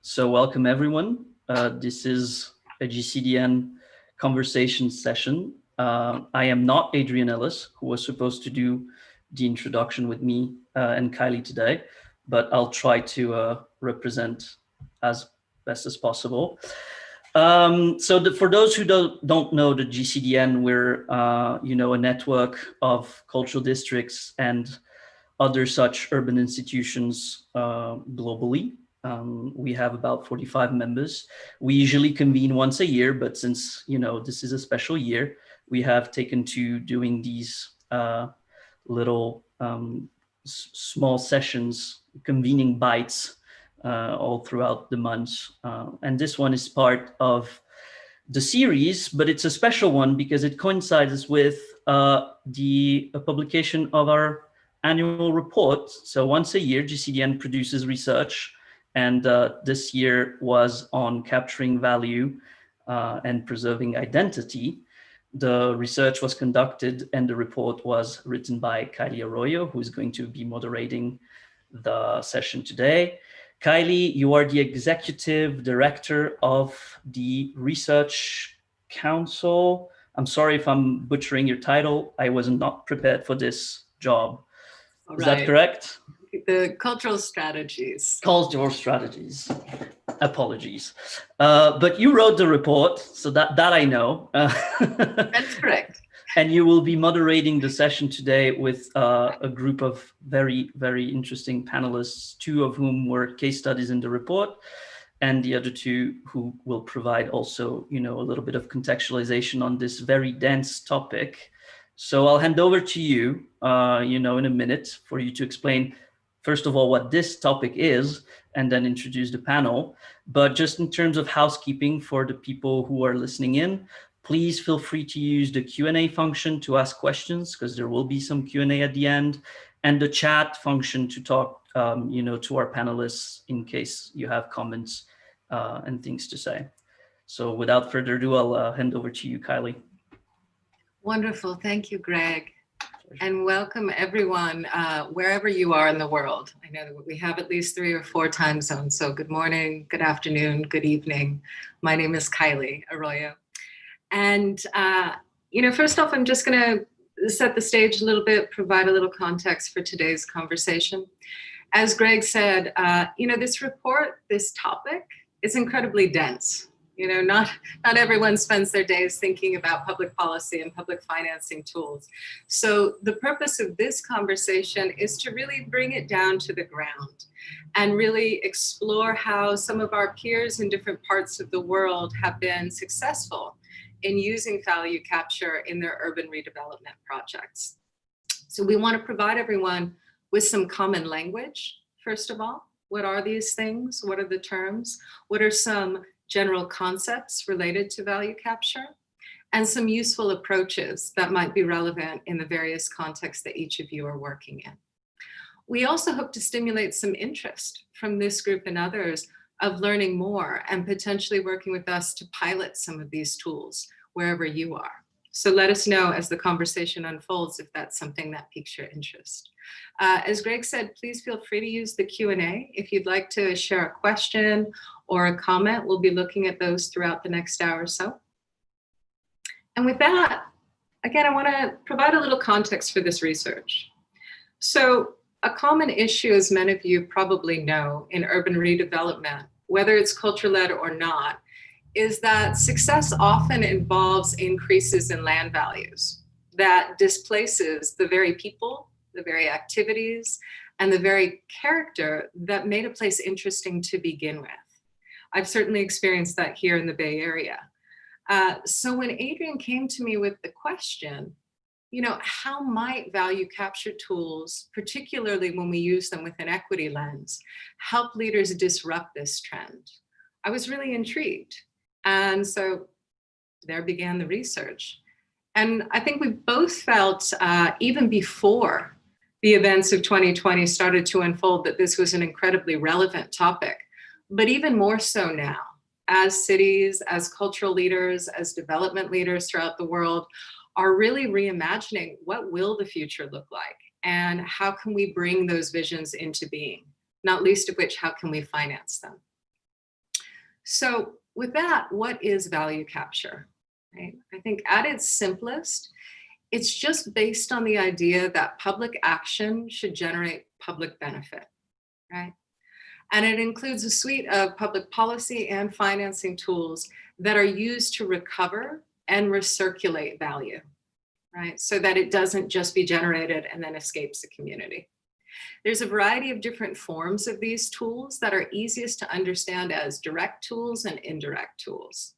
So welcome everyone. This is a GCDN Conversations session. I am not Adrian Ellis, who was supposed to do the introduction with me and Kiley today, but I'll try to represent as best as possible. For those who don't know the GCDN, we're a network of cultural districts and other such urban institutions globally. We have about 45 members. We usually convene once a year, but since this is a special year, we have taken to doing these little small sessions, convening bites all throughout the months. And this one is part of the series, but it's a special one because it coincides with the publication of our annual report. So once a year, GCDN produces research, and this year was on capturing value and preserving identity. The research was conducted and the report was written by Kiley Arroyo, who is going to be moderating the session today. Kiley, you are the executive director of the Research Council. I'm sorry if I'm butchering your title. I was not prepared for this job. Is that correct? The cultural strategies. Cultural strategies. Apologies. But you wrote the report, so that I know. That's correct. And you will be moderating the session today with a group of very, very interesting panelists, two of whom were case studies in the report, and the other two who will provide also, a little bit of contextualization on this very dense topic. So I'll hand over to you, in a minute for you to explain, first of all, what this topic is, and then introduce the panel. But just in terms of housekeeping for the people who are listening in, please feel free to use the Q&A function to ask questions, because there will be some Q&A at the end, and the chat function to talk, to our panelists in case you have comments and things to say. So without further ado, I'll hand over to you, Kiley. Wonderful. Thank you, Greg. And welcome everyone, wherever you are in the world. I know that we have at least 3 or 4 time zones. So good morning, good afternoon, good evening. My name is Kiley Arroyo. And, first off, I'm just going to set the stage a little bit, provide a little context for today's conversation. As Greg said, this report, this topic is incredibly dense. Not everyone spends their days thinking about public policy and public financing tools. So the purpose of this conversation is to really bring it down to the ground and really explore how some of our peers in different parts of the world have been successful in using value capture in their urban redevelopment projects. So we want to provide everyone with some common language, first of all. What are these things? What are the terms? What are some general concepts related to value capture? And some useful approaches that might be relevant in the various contexts that each of you are working in. We also hope to stimulate some interest from this group and others of learning more and potentially working with us to pilot some of these tools wherever you are. So let us know as the conversation unfolds if that's something that piques your interest. As Greg said, please feel free to use the Q&A. If you'd like to share a question or a comment, we'll be looking at those throughout the next hour or so. And with that, again, I want to provide a little context for this research. So a common issue, as many of you probably know, in urban redevelopment, whether it's culture-led or not, is that success often involves increases in land values that displaces the very people, the very activities, and the very character that made a place interesting to begin with. I've certainly experienced that here in the Bay Area. So when Adrian came to me with the question, how might value capture tools, particularly when we use them with an equity lens, help leaders disrupt this trend? I was really intrigued. And so there began the research. And I think we both felt, even before the events of 2020 started to unfold, that this was an incredibly relevant topic, but even more so now, as cities, as cultural leaders, as development leaders throughout the world are really reimagining what will the future look like and how can we bring those visions into being, not least of which, how can we finance them? So with that, what is value capture? Right? I think at its simplest, it's just based on the idea that public action should generate public benefit, right? And it includes a suite of public policy and financing tools that are used to recover and recirculate value, right? So that it doesn't just be generated and then escapes the community. There's a variety of different forms of these tools that are easiest to understand as direct tools and indirect tools.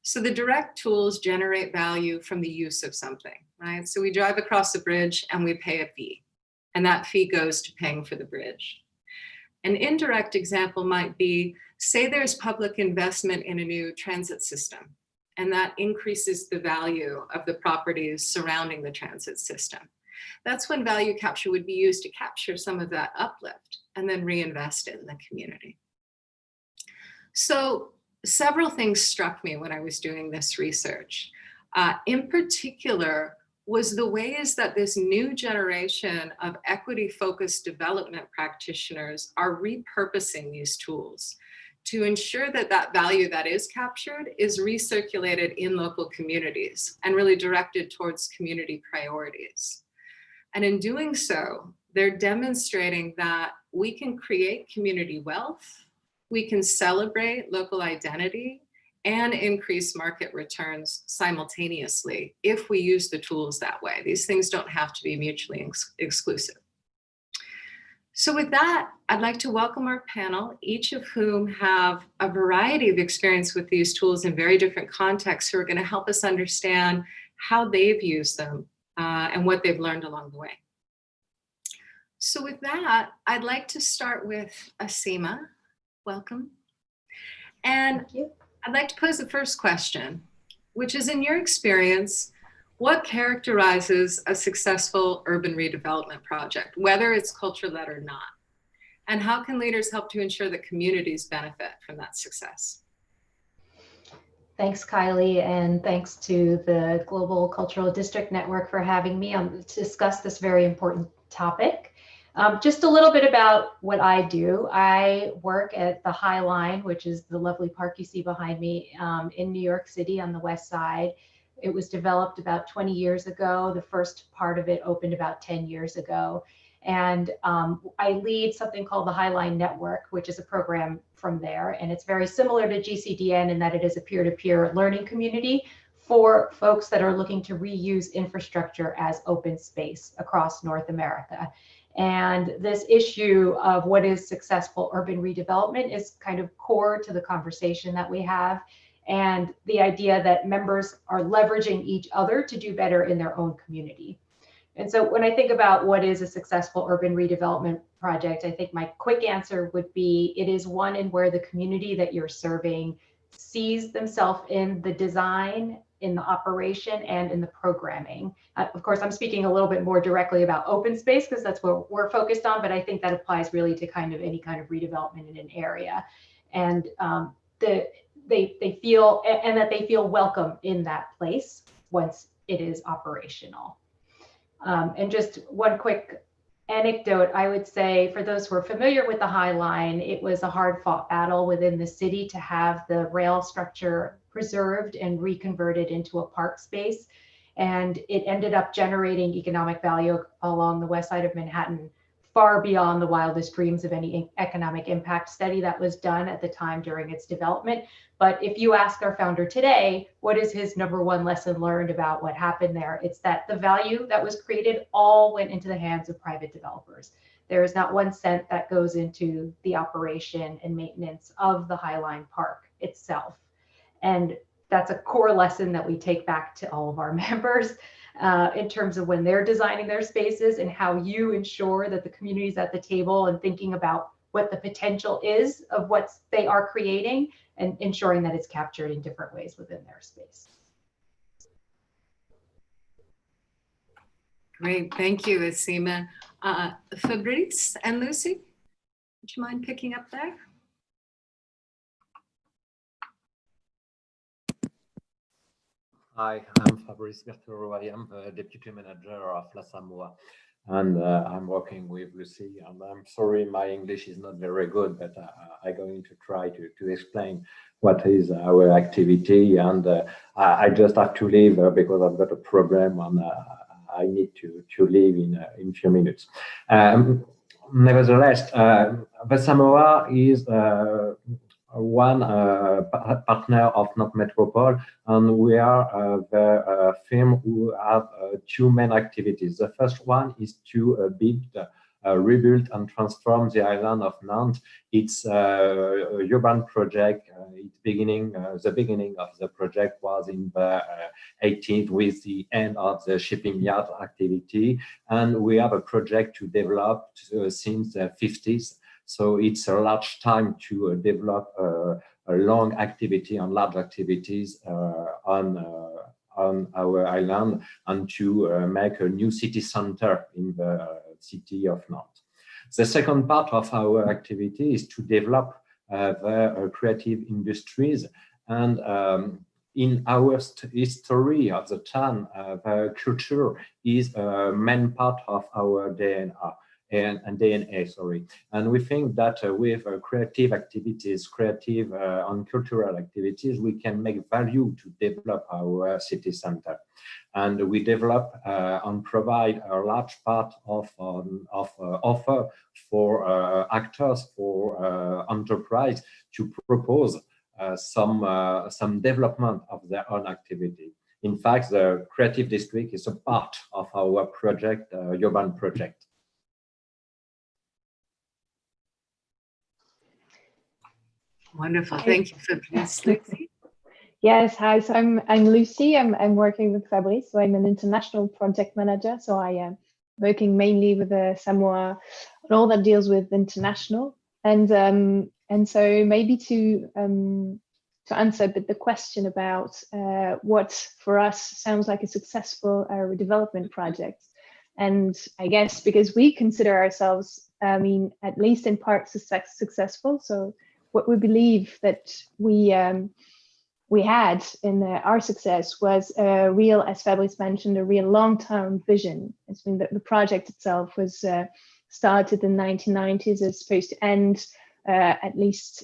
So the direct tools generate value from the use of something, right? So we drive across a bridge and we pay a fee, and that fee goes to paying for the bridge. An indirect example might be, say there's public investment in a new transit system, and that increases the value of the properties surrounding the transit system. That's when value capture would be used to capture some of that uplift and then reinvest it in the community. So several things struck me when I was doing this research. In particular, was the ways that this new generation of equity-focused development practitioners are repurposing these tools to ensure that that value that is captured is recirculated in local communities and really directed towards community priorities. And in doing so, they're demonstrating that we can create community wealth, we can celebrate local identity, and increase market returns simultaneously if we use the tools that way. These things don't have to be mutually exclusive. So with that, I'd like to welcome our panel, each of whom have a variety of experience with these tools in very different contexts, who are going to help us understand how they've used them and what they've learned along the way. So with that, I'd like to start with Asima. Welcome. And Thank you. I'd like to pose the first question, which is, in your experience, what characterizes a successful urban redevelopment project, whether it's culture-led or not? And how can leaders help to ensure that communities benefit from that success? Thanks, Kylie, and thanks to the Global Cultural District Network for having me on to discuss this very important topic. Just a little bit about what I do. I work at the High Line, which is the lovely park you see behind me, in New York City on the west side. It was developed about 20 years ago. The first part of it opened about 10 years ago. And I lead something called the High Line Network, which is a program from there. And it's very similar to GCDN in that it is a peer-to-peer learning community for folks that are looking to reuse infrastructure as open space across North America. And this issue of what is successful urban redevelopment is kind of core to the conversation that we have, and the idea that members are leveraging each other to do better in their own community. And so when I think about what is a successful urban redevelopment project, I think my quick answer would be it is one in where the community that you're serving sees themselves in the design, in the operation, and in the programming. Of course, I'm speaking a little bit more directly about open space because that's what we're focused on, but I think that applies really to kind of any kind of redevelopment in an area. And they feel, and that they feel welcome in that place once it is operational. And just one quick anecdote, I would say, for those who are familiar with the High Line, it was a hard-fought battle within the city to have the rail structure preserved and reconverted into a park space. And it ended up generating economic value along the west side of Manhattan, far beyond the wildest dreams of any economic impact study that was done at the time during its development. But if you ask our founder today, what is his #1 lesson learned about what happened there? It's that the value that was created all went into the hands of private developers. There is not 1 cent that goes into the operation and maintenance of the High Line Park itself. And that's a core lesson that we take back to all of our members in terms of when they're designing their spaces and how you ensure that the community's at the table and thinking about what the potential is of what they are creating and ensuring that it's captured in different ways within their space. Great, thank you, Asima. Fabrice and Lucy, would you mind picking up there? Hi, I'm Fabrice Bertero. I am the Deputy Manager of La Samoa. and I'm working with Lucy. And I'm sorry, my English is not very good, but I'm going to try to explain what is our activity. And I just have to leave because I've got a problem, and I need to leave in a few minutes. Nevertheless, the Samoa is one partner of Nantes Metropole, and we are the firm who have two main activities. The first one is to rebuild and transform the island of Nantes. It's a urban project. It's the beginning of the project was in the 18th with the end of the shipping yard activity, and we have a project to develop since the 50s. So it's a large time to develop a long activity and large activities on our island, and to make a new city center in the city of Nantes. The second part of our activity is to develop the creative industries. And in our history of the town, the culture is a main part of our DNA. And DNA, sorry. And we think that with creative activities, creative and cultural activities, we can make value to develop our city center. And we develop and provide a large part of offer for actors, for enterprise to propose some development of their own activity. In fact, the creative district is a part of our project, urban project. Wonderful. Thank you, Fabrice. Lucy? Yes, hi. So I'm Lucy. I'm working with Fabrice. So I'm an international project manager. So I am working mainly with Samoa and all that deals with international. And so maybe to answer a bit the question about what for us sounds like a successful redevelopment project. And I guess because we consider ourselves, at least in part successful. So what we believe that we had in our success was a real, as Fabrice mentioned, a real long-term vision. It's been that the project itself was started in the 1990s. It's supposed to end at least,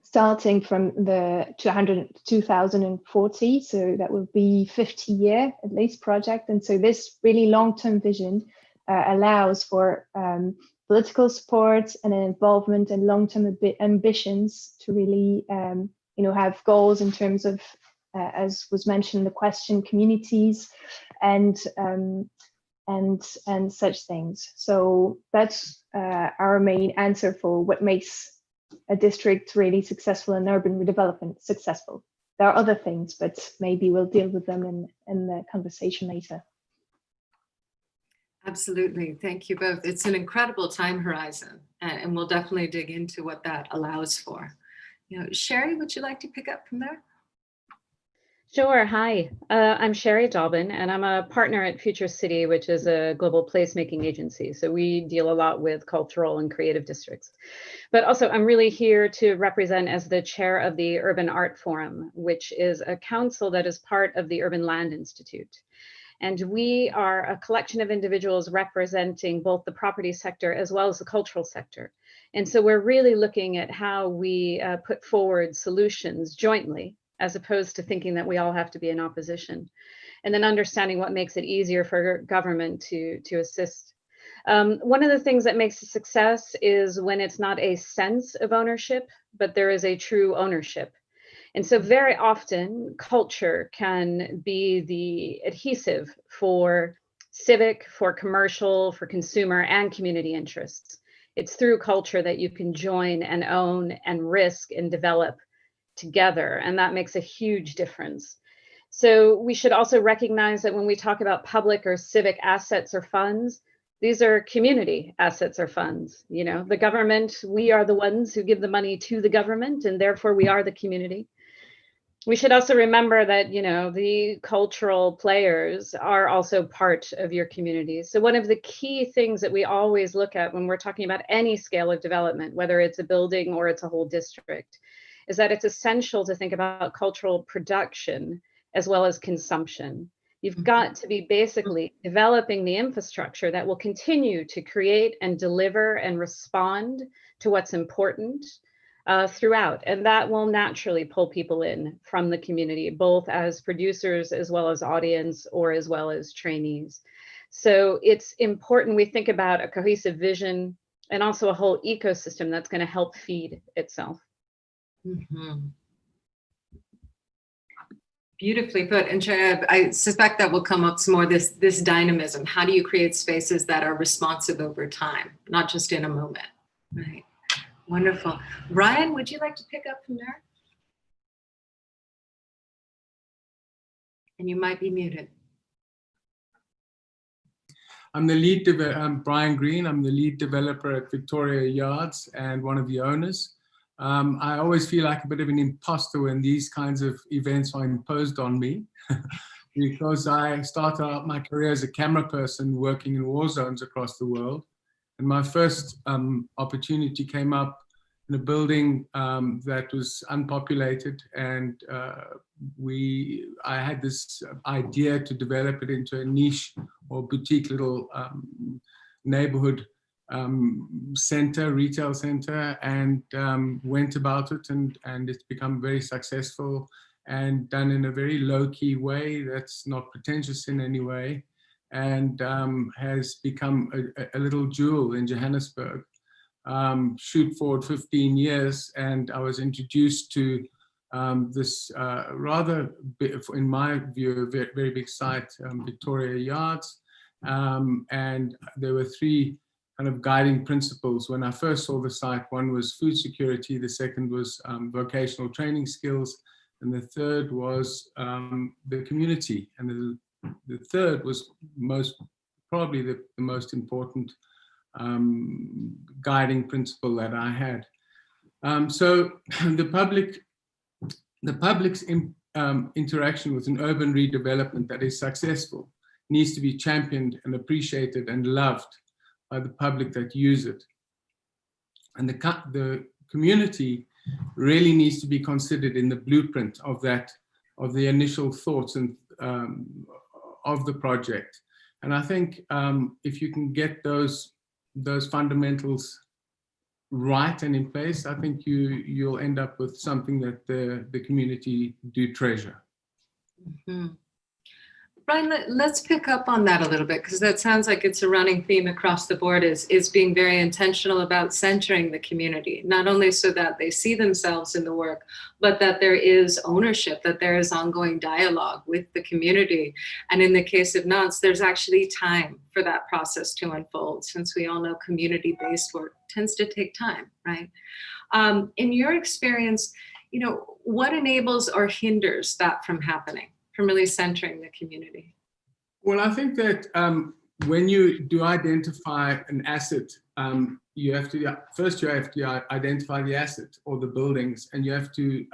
starting from the 2040. So that will be 50-year at least project. And so this really long-term vision allows for political support and involvement and long-term ambitions to really, have goals in terms of, as was mentioned in the question, communities and such things. So that's our main answer for what makes a district really successful and urban redevelopment successful. There are other things, but maybe we'll deal with them in the conversation later. Absolutely. Thank you both. It's an incredible time horizon, and we'll definitely dig into what that allows for. Sherry, would you like to pick up from there? Sure. Hi, I'm Sherry Dobbin, and I'm a partner at Future City, which is a global placemaking agency. So we deal a lot with cultural and creative districts. But also, I'm really here to represent as the chair of the Urban Art Forum, which is a council that is part of the Urban Land Institute. And we are a collection of individuals representing both the property sector as well as the cultural sector. And so we're really looking at how we put forward solutions jointly, as opposed to thinking that we all have to be in opposition, and then understanding what makes it easier for government to assist. One of the things that makes a success is when it's not a sense of ownership, but there is a true ownership. And so very often culture can be the adhesive for civic, for commercial, for consumer and community interests. It's through culture that you can join and own and risk and develop together. And that makes a huge difference. So we should also recognize that when we talk about public or civic assets or funds, these are community assets or funds. The government, we are the ones who give the money to the government, and therefore we are the community. We should also remember that, the cultural players are also part of your community. So one of the key things that we always look at when we're talking about any scale of development, whether it's a building or it's a whole district, is that it's essential to think about cultural production as well as consumption. You've got to be basically developing the infrastructure that will continue to create and deliver and respond to what's important throughout. And that will naturally pull people in from the community, both as producers, as well as audience, or as well as trainees. So it's important we think about a cohesive vision and also a whole ecosystem that's going to help feed itself. Mm-hmm. Beautifully put. And I suspect that will come up some more, this dynamism. How do you create spaces that are responsive over time, not just in a moment? Right. Wonderful. Ryan, would you like to pick up from there? And you might be muted. I'm Brian Green. I'm the lead developer at Victoria Yards and one of the owners. I always feel like a bit of an imposter when these kinds of events are imposed on me because I started out my career as a camera person working in war zones across the world. And my first opportunity came up in a building that was unpopulated, and I had this idea to develop it into a niche or boutique little neighborhood retail center, and went about it, and it's become very successful and done in a very low-key way that's not pretentious in any way, and has become a little jewel in Johannesburg. Shoot forward 15 years, and I was introduced to this rather, in my view, a very big site, Victoria Yards, and there were three kind of guiding principles when I first saw the site. One was food security, the second was vocational training skills, and the third was the community, and the third was probably the most important guiding principle that I had. So the public's interaction with an urban redevelopment that is successful needs to be championed and appreciated and loved by the public that use it. And the community really needs to be considered in the blueprint of the initial thoughts and of the project. And I think if you can get those fundamentals right and in place, I think you'll end up with something that the community do treasure. Mm-hmm. Brian, let's pick up on that a little bit, because that sounds like it's a running theme across the board, is being very intentional about centering the community, not only so that they see themselves in the work, but that there is ownership, that there is ongoing dialogue with the community. And in the case of NOTS, there's actually time for that process to unfold, since we all know community-based work tends to take time, right? In your experience, what enables or hinders that from happening, from really centering the community? Well, I think that when you do identify an asset, you have to identify the asset or the buildings, and you have to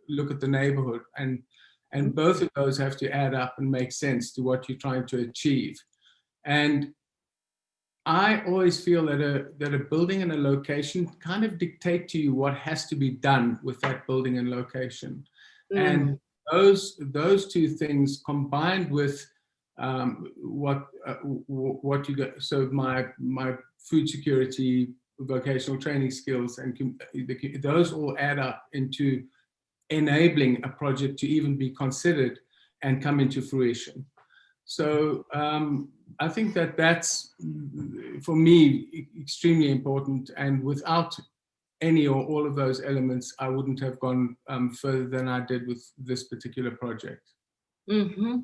look at the neighborhood, and both of those have to add up and make sense to what you're trying to achieve. And I always feel that a building and a location kind of dictate to you what has to be done with that building and location. And those two things combined with what you get. So my food security, vocational training skills, and those all add up into enabling a project to even be considered and come into fruition. So I think that's, for me, extremely important. And without any or all of those elements, I wouldn't have gone further than I did with this particular project. Mm-hmm.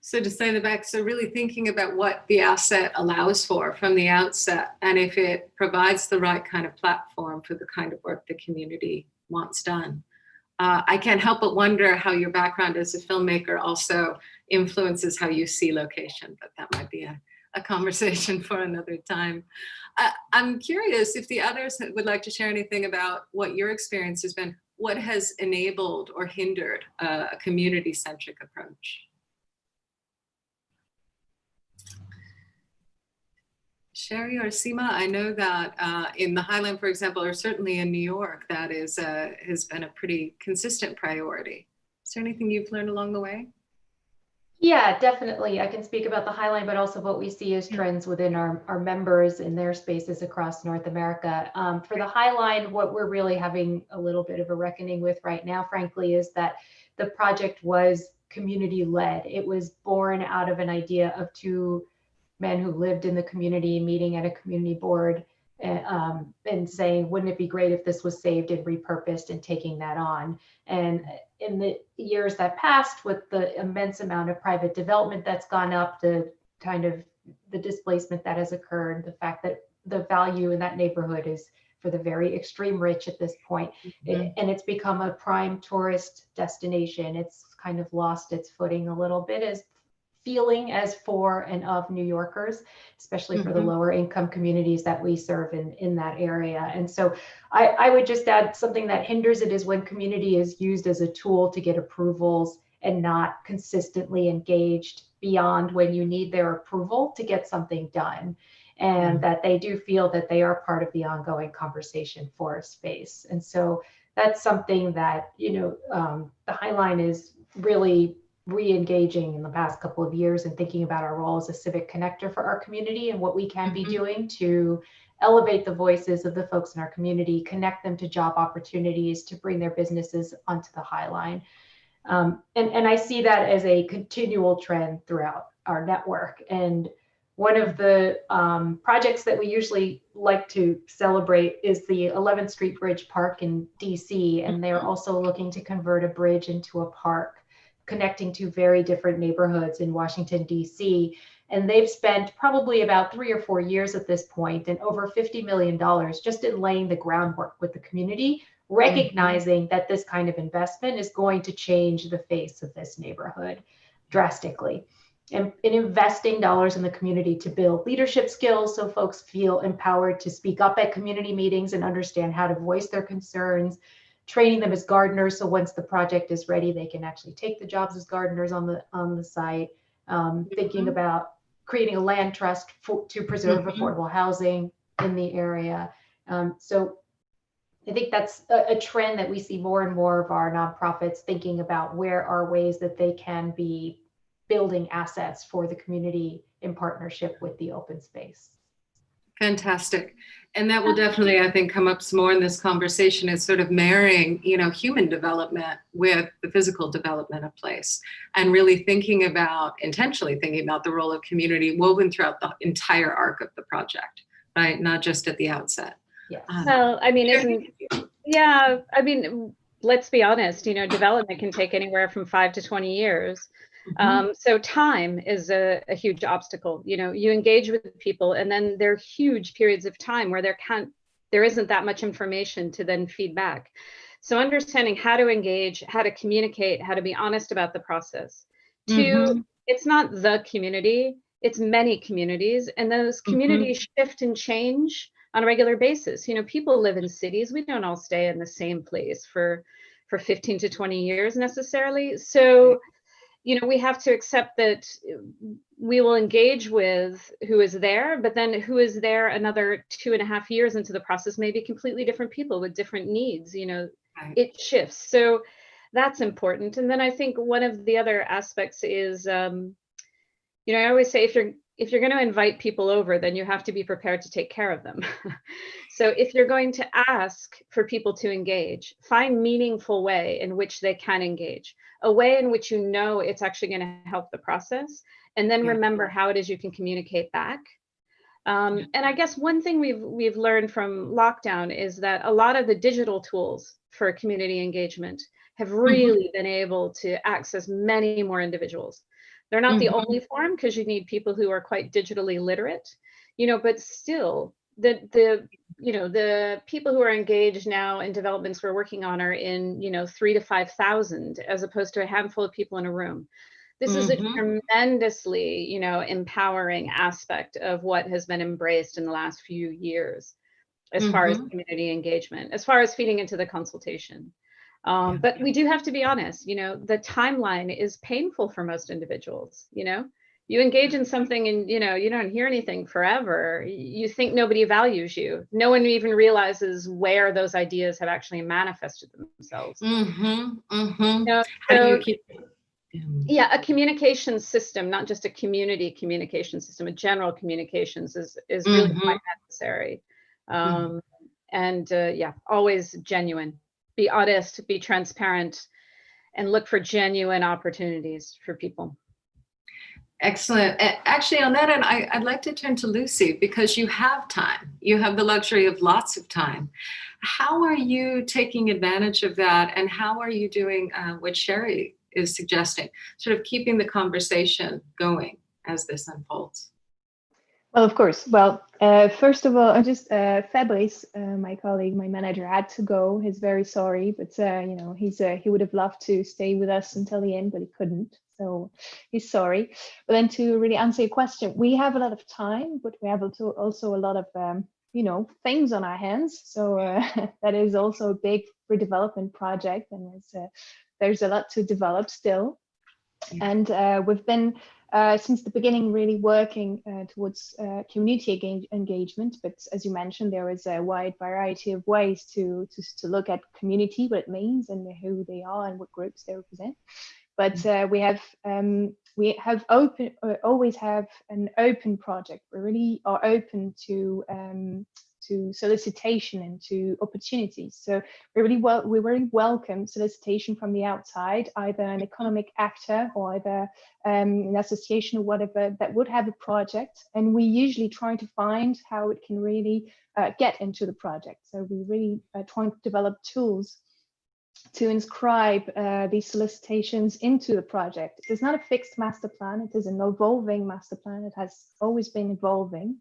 So to say the back, so really thinking about what the asset allows for from the outset, and if it provides the right kind of platform for the kind of work the community wants done. I can't help but wonder how your background as a filmmaker also influences how you see location, but that might be a conversation for another time. I'm curious if the others would like to share anything about what your experience has been. What has enabled or hindered a community-centric approach? Sherry or Seema, I know that in the Highland, for example, or certainly in New York, that has been a pretty consistent priority. Is there anything you've learned along the way? Yeah, definitely. I can speak about the Highline, but also what we see as trends within our members in their spaces across North America. For the Highline, what we're really having a little bit of a reckoning with right now, frankly, is that the project was community-led. It was born out of an idea of two men who lived in the community meeting at a community board and saying, wouldn't it be great if this was saved and repurposed, and taking that on. And in the years that passed, with the immense amount of private development that's gone up, the kind of the displacement that has occurred, the fact that the value in that neighborhood is for the very extreme rich at this point, and it's become a prime tourist destination. It's kind of lost its footing a little bit as feeling as for and of New Yorkers, especially for the lower income communities that we serve in that area. And so I would just add, something that hinders it is when community is used as a tool to get approvals and not consistently engaged beyond when you need their approval to get something done. And that they do feel that they are part of the ongoing conversation for a space. And so that's something that, the Highline is really re-engaging in the past couple of years and thinking about our role as a civic connector for our community and what we can be doing to elevate the voices of the folks in our community, connect them to job opportunities, to bring their businesses onto the Highline. And I see that as a continual trend throughout our network. And one of the projects that we usually like to celebrate is the 11th Street Bridge Park in DC. And they're also looking to convert a bridge into a park, connecting two very different neighborhoods in Washington, DC. And they've spent probably about 3 or 4 years at this point and over $50 million just in laying the groundwork with the community, recognizing that this kind of investment is going to change the face of this neighborhood drastically. And in investing dollars in the community to build leadership skills so folks feel empowered to speak up at community meetings and understand how to voice their concerns, training them as gardeners, so once the project is ready, they can actually take the jobs as gardeners on the site. Thinking about creating a land trust to preserve affordable housing in the area. So I think that's a trend that we see more and more of our nonprofits thinking about, where are ways that they can be building assets for the community in partnership with the open space. Fantastic. And that will definitely, I think, come up some more in this conversation, is sort of marrying, human development with the physical development of place, and really intentionally thinking about the role of community woven throughout the entire arc of the project, right? Not just at the outset. Yeah. Well, let's be honest, development can take anywhere from 5 to 20 years. So time is a huge obstacle. You engage with people, and then there are huge periods of time where there isn't that much information to then feed back. So understanding how to engage, how to communicate, how to be honest about the process. Two, it's not the community, it's many communities, and those communities shift and change on a regular basis. People live in cities. We don't all stay in the same place for 15 to 20 years necessarily. So we have to accept that we will engage with who is there, but then who is there another 2.5 years into the process may be completely different people with different needs. It shifts. So that's important. And then I think one of the other aspects is, I always say, if you're going to invite people over, then you have to be prepared to take care of them. So if you're going to ask for people to engage, find meaningful way in which they can engage, a way in which it's actually going to help the process, and then remember how it is you can communicate back. And I guess one thing we've learned from lockdown is that a lot of the digital tools for community engagement have really been able to access many more individuals. They're not the only form, because you need people who are quite digitally literate, but still the people who are engaged now in developments we're working on are in 3,000 to 5,000, as opposed to a handful of people in a room. This is a tremendously empowering aspect of what has been embraced in the last few years as far as community engagement, as far as feeding into the consultation. But we do have to be honest, the timeline is painful for most individuals. You engage in something and, you don't hear anything forever. You think nobody values you. No one even realizes where those ideas have actually manifested themselves. How do you keep Yeah, a communication system, not just a community communication system, a general communications is really quite necessary. And yeah, always genuine, be honest, be transparent, and look for genuine opportunities for people. Excellent. Actually, on that end, I'd like to turn to Lucy, because you have time. You have the luxury of lots of time. How are you taking advantage of that? And how are you doing what Sherry is suggesting, sort of keeping the conversation going as this unfolds? Well, of course. Well, first of all, Fabrice, my colleague, my manager, had to go. He's very sorry, but you know, he would have loved to stay with us until the end, but he couldn't. So he's sorry. But then to really answer your question, we have a lot of time, but we have also a lot of you know, things on our hands. So that is also a big redevelopment project, and there's a lot to develop still. And we've been since the beginning really working towards community engagement. But as you mentioned, there is a wide variety of ways to look at community, what it means, and who they are and what groups they represent. But we have always have an open project. We really are open to solicitation and to opportunities. So we really welcome solicitation from the outside, either an economic actor or either an association or whatever that would have a project. And we usually try to find how it can really get into the project. So we really trying to develop tools to inscribe these solicitations into the project. It is not a fixed master plan, it is an evolving master plan. It has always been evolving.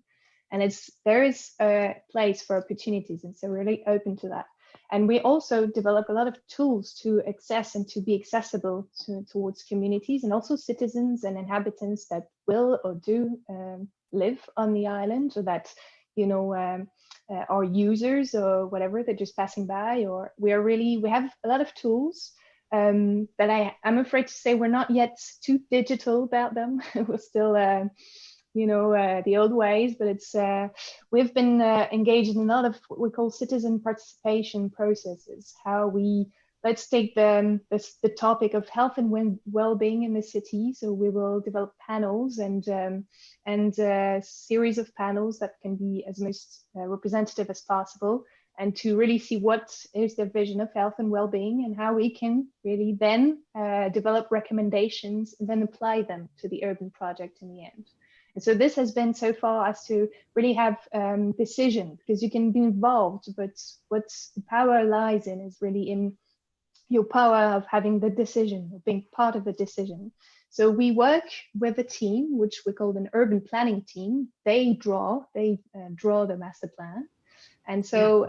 And there is a place for opportunities, and so we're really open to that. And we also develop a lot of tools to access and to be accessible towards communities and also citizens and inhabitants that will or do live on the island, or that, you know, are users or whatever, they're just passing by. Or we have a lot of tools, but I'm afraid to say we're not yet too digital about them. We're still you know, the old ways, but we've been engaged in a lot of what we call citizen participation processes. Let's take the topic of health and well-being in the city. So we will develop panels and a series of panels that can be as most representative as possible, and to really see what is the vision of health and well-being and how we can really then develop recommendations and then apply them to the urban project in the end. And so this has been so far as to really have decision, because you can be involved, but what the power lies in is really in your power of having the decision, of being part of the decision. So we work with a team, which we call an urban planning team. They draw the master plan. And so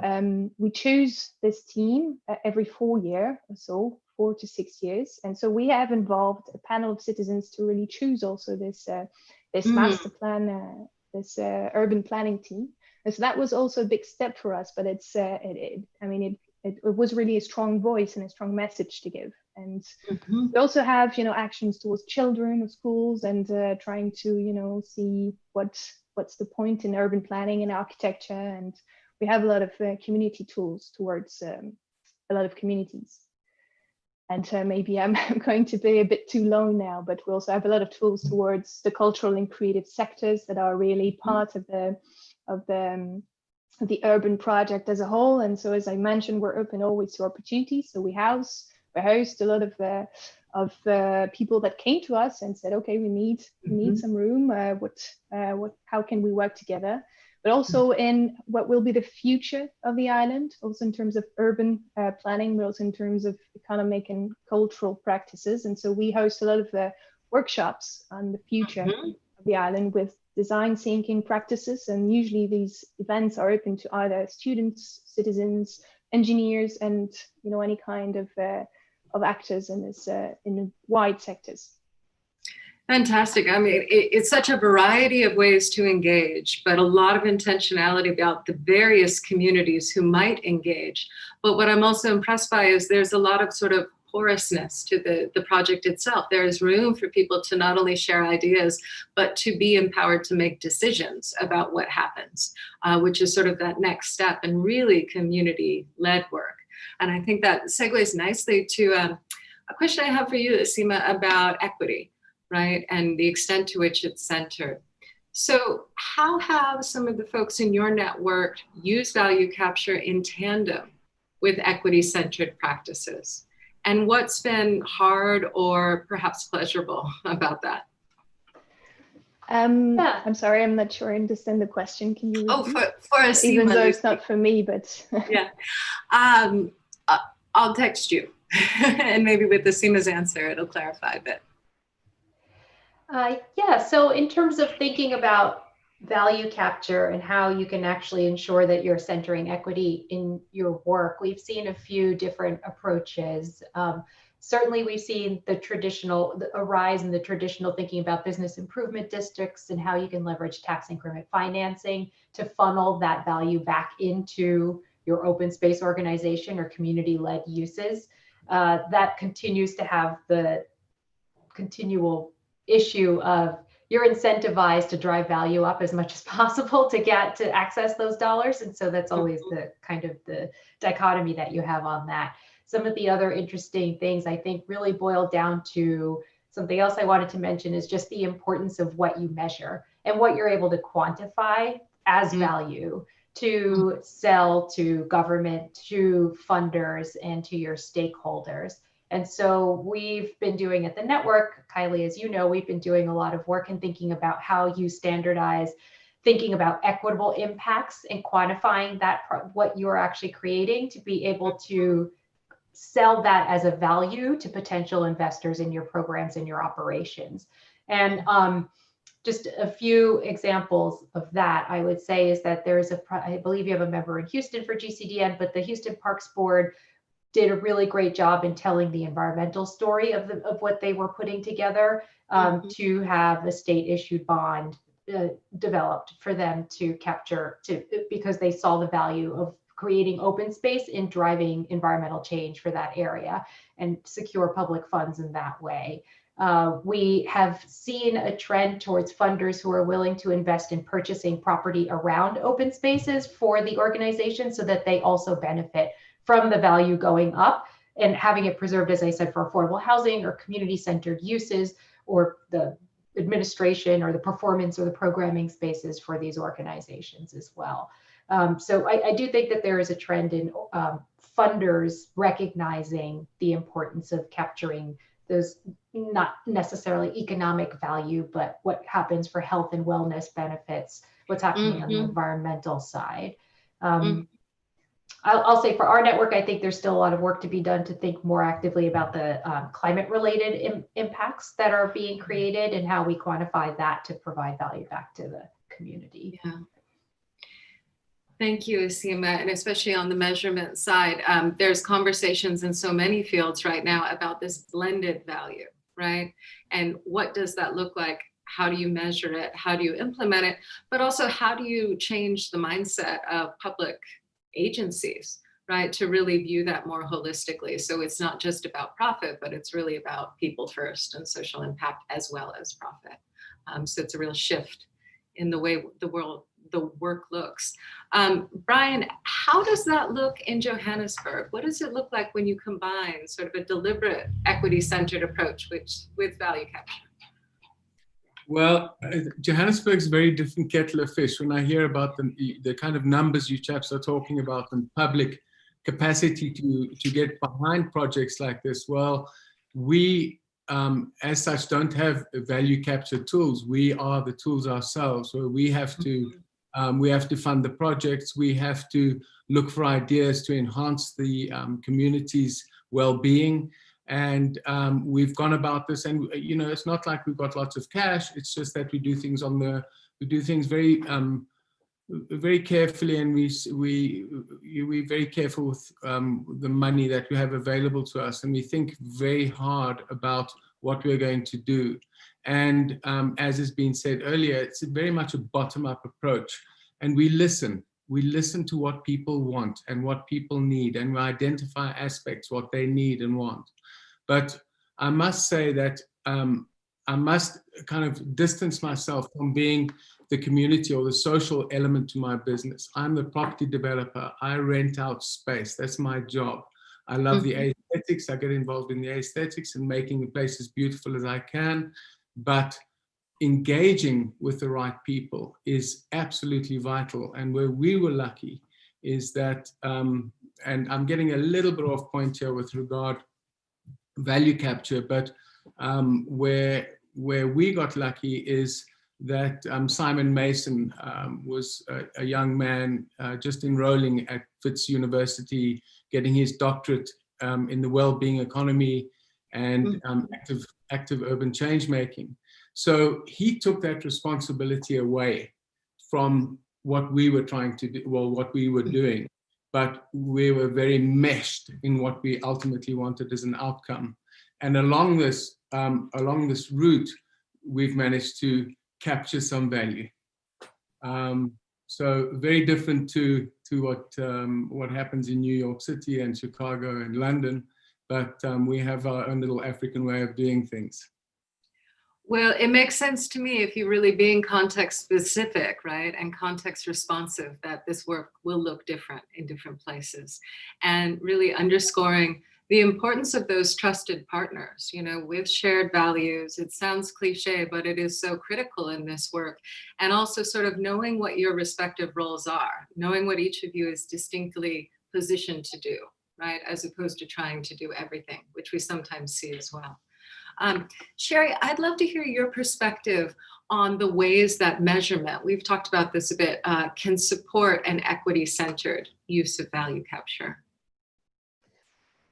we choose this team every 4 years or so, 4 to 6 years. And so we have involved a panel of citizens to really choose also this master plan, this urban planning team. And so that was also a big step for us, but it was really a strong voice and a strong message to give. And we also have, you know, actions towards children or schools, and trying to, you know, see what's the point in urban planning and architecture. And we have a lot of community tools towards a lot of communities. And maybe I'm going to be a bit too long now, but we also have a lot of tools towards the cultural and creative sectors that are really part of the urban project as a whole. And so, as I mentioned, we're open always to opportunities. So we host a lot of people that came to us and said, okay, we need some room. How can we work together? But also in what will be the future of the island, also in terms of urban planning, but also in terms of economic and cultural practices. And so we host a lot of workshops on the future of the island with design thinking practices. And usually these events are open to either students, citizens, engineers, and, you know, any kind of actors in this in the wide sectors. Fantastic. I mean, it's such a variety of ways to engage, but a lot of intentionality about the various communities who might engage. But what I'm also impressed by is there's a lot of sort of porousness to the project itself. There is room for people to not only share ideas, but to be empowered to make decisions about what happens, which is sort of that next step and really community-led work. And I think that segues nicely to a question I have for you, Asima, about equity, right? And the extent to which it's centered. So how have some of the folks in your network used value capture in tandem with equity-centered practices? And what's been hard or perhaps pleasurable about that? I'm sorry, I'm not sure I understand the question. Can you repeat? Oh, for Asima, even though it's not for me, but yeah. I'll text you, and maybe with Asima's answer, it'll clarify a bit. Yeah, so in terms of thinking about value capture and how you can actually ensure that you're centering equity in your work, we've seen a few different approaches. Certainly, we've seen a rise in the traditional thinking about business improvement districts and how you can leverage tax increment financing to funnel that value back into your open space organization or community-led uses. That continues to have the continual issue of you're incentivized to drive value up as much as possible to access those dollars. And so that's always the kind of the dichotomy that you have on that. Some of the other interesting things I think really boil down to something else I wanted to mention is just the importance of what you measure and what you're able to quantify as value to sell to government, to funders, and to your stakeholders. And so we've been doing at the network, Kiley, as you know, we've been doing a lot of work and thinking about how you standardize, thinking about equitable impacts and quantifying that, what you're actually creating to be able to sell that as a value to potential investors in your programs and your operations. And just a few examples of that, I would say, is that there's I believe you have a member in Houston for GCDN, but the Houston Parks Board did a really great job in telling the environmental story of what they were putting together to have a state issued bond developed for them to capture, because they saw the value of creating open space in driving environmental change for that area and secure public funds in that way. We have seen a trend towards funders who are willing to invest in purchasing property around open spaces for the organization so that they also benefit from the value going up and having it preserved, as I said, for affordable housing or community-centered uses or the administration or the performance or the programming spaces for these organizations as well. So I do think that there is a trend in funders recognizing the importance of capturing those not necessarily economic value, but what happens for health and wellness benefits, what's happening on the environmental side. I'll say for our network, I think there's still a lot of work to be done to think more actively about the climate-related impacts that are being created and how we quantify that to provide value back to the community. Yeah. Thank you, Asima, and especially on the measurement side, there's conversations in so many fields right now about this blended value, right? And what does that look like? How do you measure it? How do you implement it? But also, how do you change the mindset of public agencies, right, to really view that more holistically? So it's not just about profit, but it's really about people first and social impact as well as profit. So it's a real shift in the way the work looks. Brian, how does that look in Johannesburg? What does it look like when you combine sort of a deliberate equity-centered approach with value capture? Well, Johannesburg is a very different kettle of fish. When I hear about the kind of numbers you chaps are talking about and public capacity to get behind projects like this, well, we as such don't have value capture tools. We are the tools ourselves. So we have to fund the projects. We have to look for ideas to enhance the community's well-being. And we've gone about this, and you know, it's not like we've got lots of cash. It's just that we do things very, very carefully, and we're very careful with the money that we have available to us, and we think very hard about what we're going to do. And as has been said earlier, it's very much a bottom-up approach, and we listen. We listen to what people want and what people need, and we identify aspects, what they need and want. But I must say that I must kind of distance myself from being the community or the social element to my business. I'm the property developer. I rent out space. That's my job. I love the aesthetics. I get involved in the aesthetics and making the place as beautiful as I can. But engaging with the right people is absolutely vital. And where we were lucky is that, and I'm getting a little bit off point here with regard value capture, but where we got lucky is that Simon Mason was a young man just enrolling at Wits University, getting his doctorate in the well-being economy and active urban change making. So he took that responsibility away from what we were trying to do, well, what we were doing, but we were very meshed in what we ultimately wanted as an outcome. And along this route, we've managed to capture some value. So very different to what happens in New York City and Chicago and London, but we have our own little African way of doing things. Well, it makes sense to me if you're really being context specific, right, and context responsive, that this work will look different in different places, and really underscoring the importance of those trusted partners, you know, with shared values. It sounds cliche, but it is so critical in this work. And also sort of knowing what your respective roles are, knowing what each of you is distinctly positioned to do, right, as opposed to trying to do everything, which we sometimes see as well. Sherry, I'd love to hear your perspective on the ways that measurement, we've talked about this a bit, can support an equity-centered use of value capture.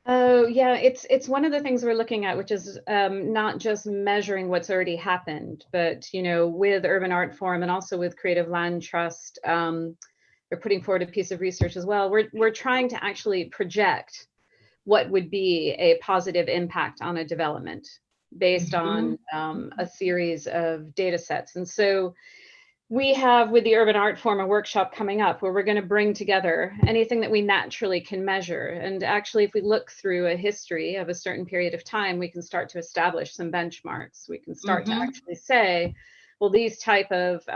Oh, yeah, it's one of the things we're looking at, which is not just measuring what's already happened, but, you know, with Urban Art Forum and also with Creative Land Trust, they're putting forward a piece of research as well. We're trying to actually project what would be a positive impact on a development based on a series of data sets. And so we have, with the Urban Art Forum, a workshop coming up where we're going to bring together anything that we naturally can measure. And actually, if we look through a history of a certain period of time, we can start to establish some benchmarks. We can start to actually say, well, these type of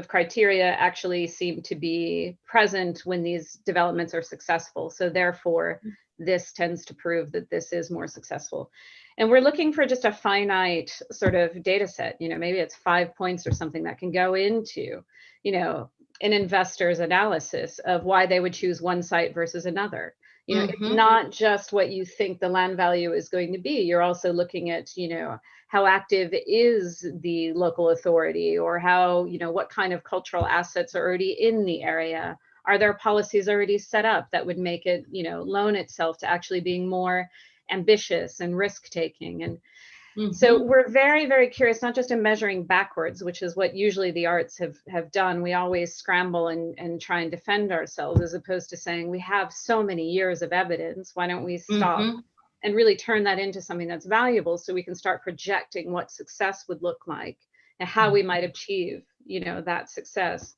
criteria actually seem to be present when these developments are successful. So therefore, this tends to prove that this is more successful. And we're looking for just a finite sort of data set, you know, maybe it's 5 points or something that can go into, you know, an investor's analysis of why they would choose one site versus another. You know, it's not just what you think the land value is going to be. You're also looking at, you know, how active is the local authority, or how, you know, what kind of cultural assets are already in the area. Are there policies already set up that would make it, you know, loan itself to actually being more ambitious and risk-taking? And so we're very, very curious, not just in measuring backwards, which is what usually the arts have done. We always scramble and try and defend ourselves, as opposed to saying, we have so many years of evidence, why don't we stop and really turn that into something that's valuable, so we can start projecting what success would look like and how we might achieve, you know, that success.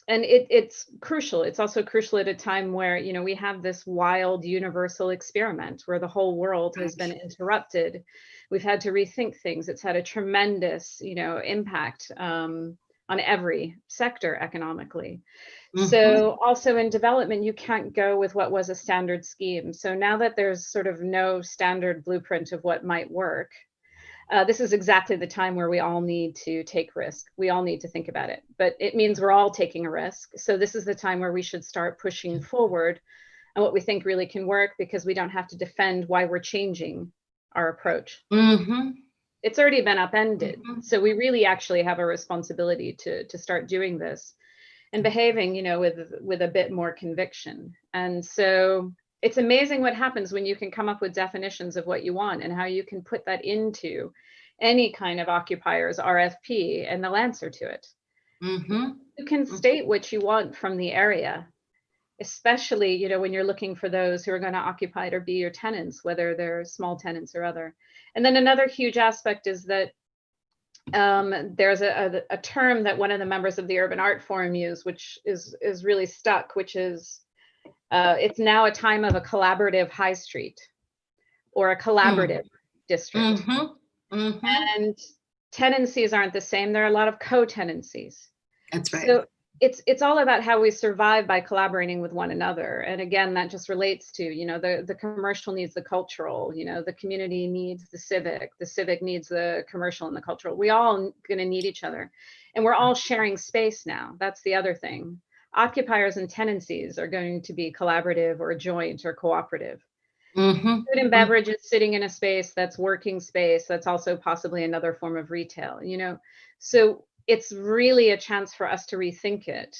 And it's crucial. It's also crucial at a time where, you know, we have this wild universal experiment where the whole world has been interrupted. We've had to rethink things. It's had a tremendous, you know, impact on every sector economically. So also in development, you can't go with what was a standard scheme. So now that there's sort of no standard blueprint of what might work, this is exactly the time where we all need to take risk. We all need to think about it, but it means we're all taking a risk. So this is the time where we should start pushing forward on what we think really can work, because we don't have to defend why we're changing our approach. It's already been upended. So we really actually have a responsibility to start doing this and behaving, you know, with a bit more conviction. And so it's amazing what happens when you can come up with definitions of what you want and how you can put that into any kind of occupier's RFP, and they'll answer to it. You can state what you want from the area, especially, you know, when you're looking for those who are going to occupy it or be your tenants, whether they're small tenants or other. And then another huge aspect is that there's a term that one of the members of the Urban Art Forum used, which is really stuck, which is it's now a time of a collaborative high street, or a collaborative district. And tenancies aren't the same. There are a lot of co-tenancies. That's right. So it's all about how we survive by collaborating with one another. And again, that just relates to, the commercial needs the cultural, the community needs the civic needs the commercial and the cultural. We all going to need each other. And we're all sharing space now. That's the other thing. Occupiers and tenancies are going to be collaborative or joint or cooperative. Food and beverage is sitting in a space that's working space. That's also possibly another form of retail, So it's really a chance for us to rethink it.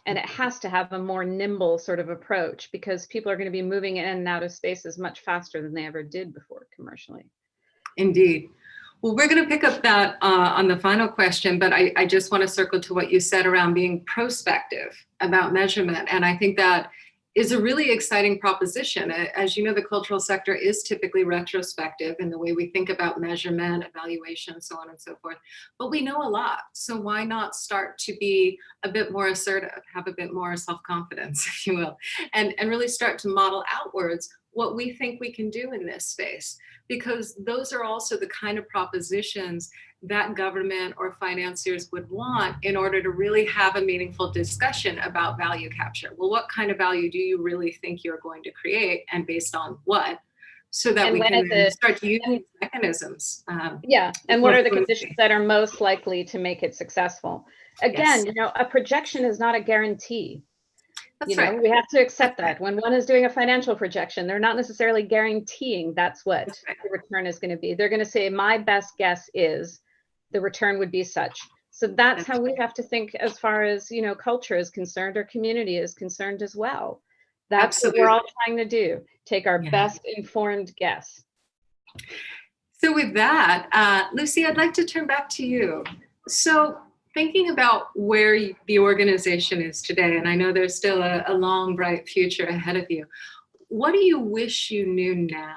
And it has to have a more nimble sort of approach, because people are going to be moving in and out of spaces much faster than they ever did before commercially. Indeed. Well, we're going to pick up that on the final question, but I just want to circle to what you said around being prospective about measurement. And I think that is a really exciting proposition. As you know, the cultural sector is typically retrospective in the way we think about measurement, evaluation, so on and so forth. But we know a lot. So why not start to be a bit more assertive, have a bit more self-confidence, if you will, and really start to model outwards what we think we can do in this space, because those are also the kind of propositions that government or financiers would want in order to really have a meaningful discussion about value capture. Well, what kind of value do you really think you're going to create, and based on what, so that we can start to use these mechanisms. And what are the conditions that are most likely to make it successful? Again, a projection is not a guarantee. That's right. We have to accept that. When one is doing a financial projection, they're not necessarily guaranteeing that's what the return is going to be. They're going to say, my best guess is the return would be such. So that's how we have to think as far as, culture is concerned, or community is concerned as well. That's what we're all trying to do. Take our best informed guess. So with that, Lucy, I'd like to turn back to you. So thinking about where the organization is today, and I know there's still a long, bright future ahead of you, what do you wish you knew now?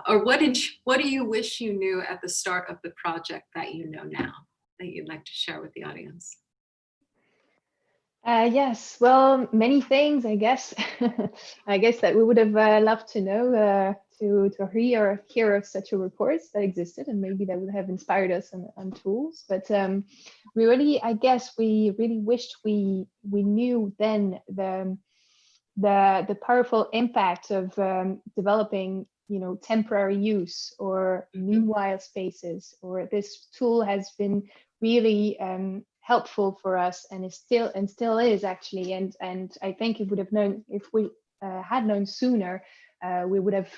Or what do you wish you knew at the start of the project that you know now, that you'd like to share with the audience? Yes, well, many things, I guess. I guess that we would have loved to know, to hear of such a reports that existed, and maybe that would have inspired us on tools. But we really wished we knew then the powerful impact of developing, temporary use or meanwhile spaces. Or this tool has been really helpful for us, and still is actually. And I think it would have known, if we had known sooner, we would have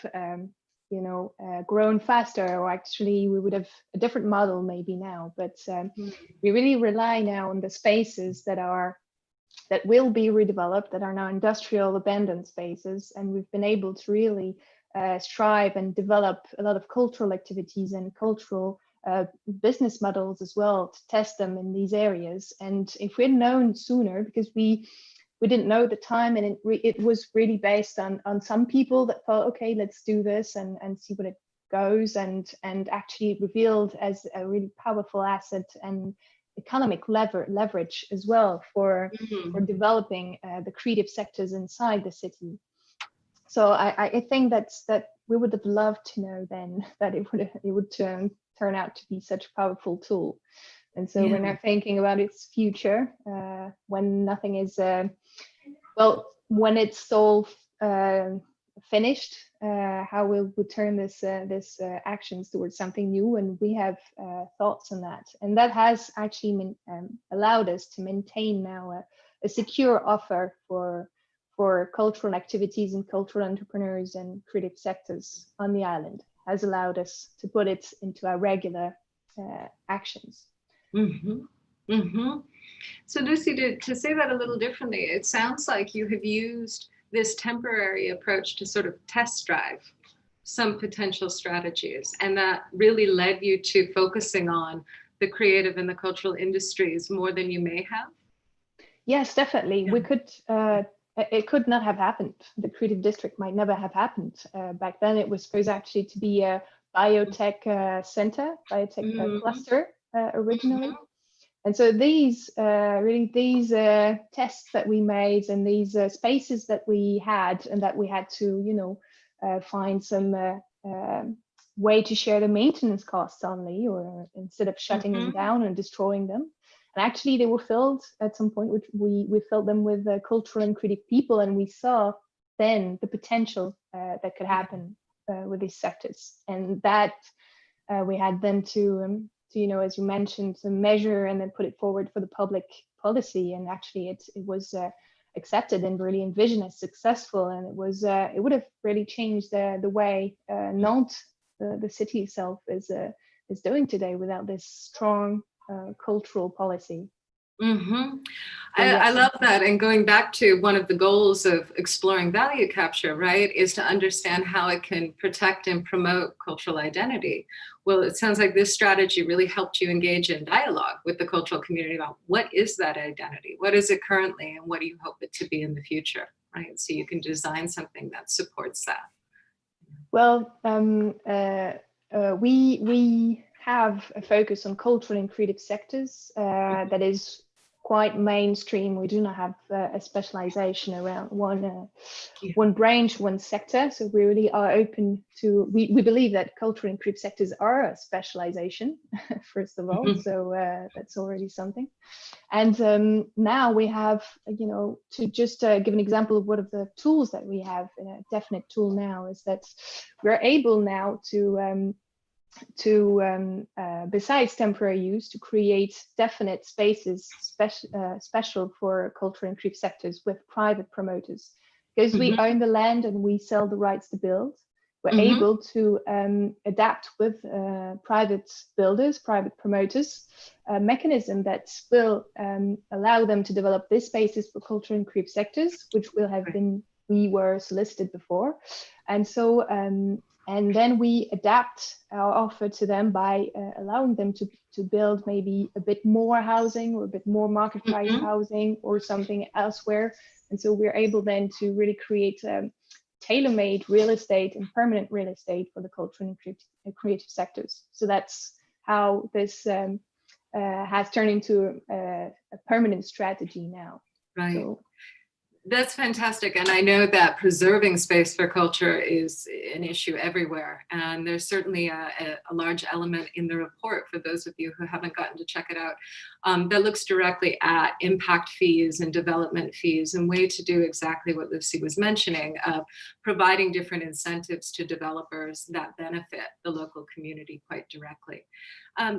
grown faster, or actually we would have a different model maybe now. But we really rely now on the spaces that will be redeveloped, that are now industrial abandoned spaces, and we've been able to really strive and develop a lot of cultural activities and cultural business models as well, to test them in these areas. And if we'd known sooner, because we didn't know the time, and it was really based on some people that thought, okay, let's do this and see what it goes, and actually it revealed as a really powerful asset and economic leverage as well for developing the creative sectors inside the city. So I think that we would have loved to know then that it would turn out to be such a powerful tool. And so we're now thinking about its future, when nothing is, when it's all finished, how we'll turn this actions towards something new. And we have thoughts on that. And that has actually allowed us to maintain now a secure offer for cultural activities and cultural entrepreneurs and creative sectors on the island. Has allowed us to put it into our regular actions. So Lucy, to say that a little differently, it sounds like you have used this temporary approach to sort of test drive some potential strategies, and that really led you to focusing on the creative and the cultural industries more than you may have. Yes, definitely. We could. It could not have happened. The creative district might never have happened. Back then, it was supposed actually to be a biotech center, biotech cluster originally. And so these tests that we made, and these spaces that we had, and that we had to, find some way to share the maintenance costs only, or instead of shutting them down and destroying them. And actually, they were filled at some point, which we filled them with cultural and creative people, and we saw then the potential that could happen with these sectors, and that we had then to as you mentioned, to measure and then put it forward for the public policy, and actually it was accepted and really envisioned as successful, and it would have really changed the way Nantes, the city itself, is doing today without this strong cultural policy. Mm-hmm. I love that. And going back to one of the goals of exploring value capture, right, is to understand how it can protect and promote cultural identity. Well, it sounds like this strategy really helped you engage in dialogue with the cultural community about what is that identity? What is it currently? And what do you hope it to be in the future, right? So you can design something that supports that. Well, we have a focus on cultural and creative sectors that is quite mainstream. We do not have a specialization around one branch, one sector. So we really are open to, we believe that cultural and creative sectors are a specialization, first of all. So that's already something. And now we have, to just give an example of one of the tools that we have, a definite tool now, is that we're able now to besides temporary use, to create definite spaces special for cultural and creative sectors with private promoters. Because we own the land and we sell the rights to build, we're able to adapt with private builders, private promoters, a mechanism that will allow them to develop these spaces for cultural and creative sectors, which will have been, we were solicited before. And so, and then we adapt our offer to them by allowing them to build maybe a bit more housing or a bit more market price housing or something elsewhere. And so we're able then to really create tailor-made real estate and permanent real estate for the cultural and creative sectors. So that's how this has turned into a permanent strategy now. Right. So, that's fantastic. And I know that preserving space for culture is an issue everywhere. And there's certainly a large element in the report, for those of you who haven't gotten to check it out, that looks directly at impact fees and development fees, and way to do exactly what Lucy was mentioning, of providing different incentives to developers that benefit the local community quite directly.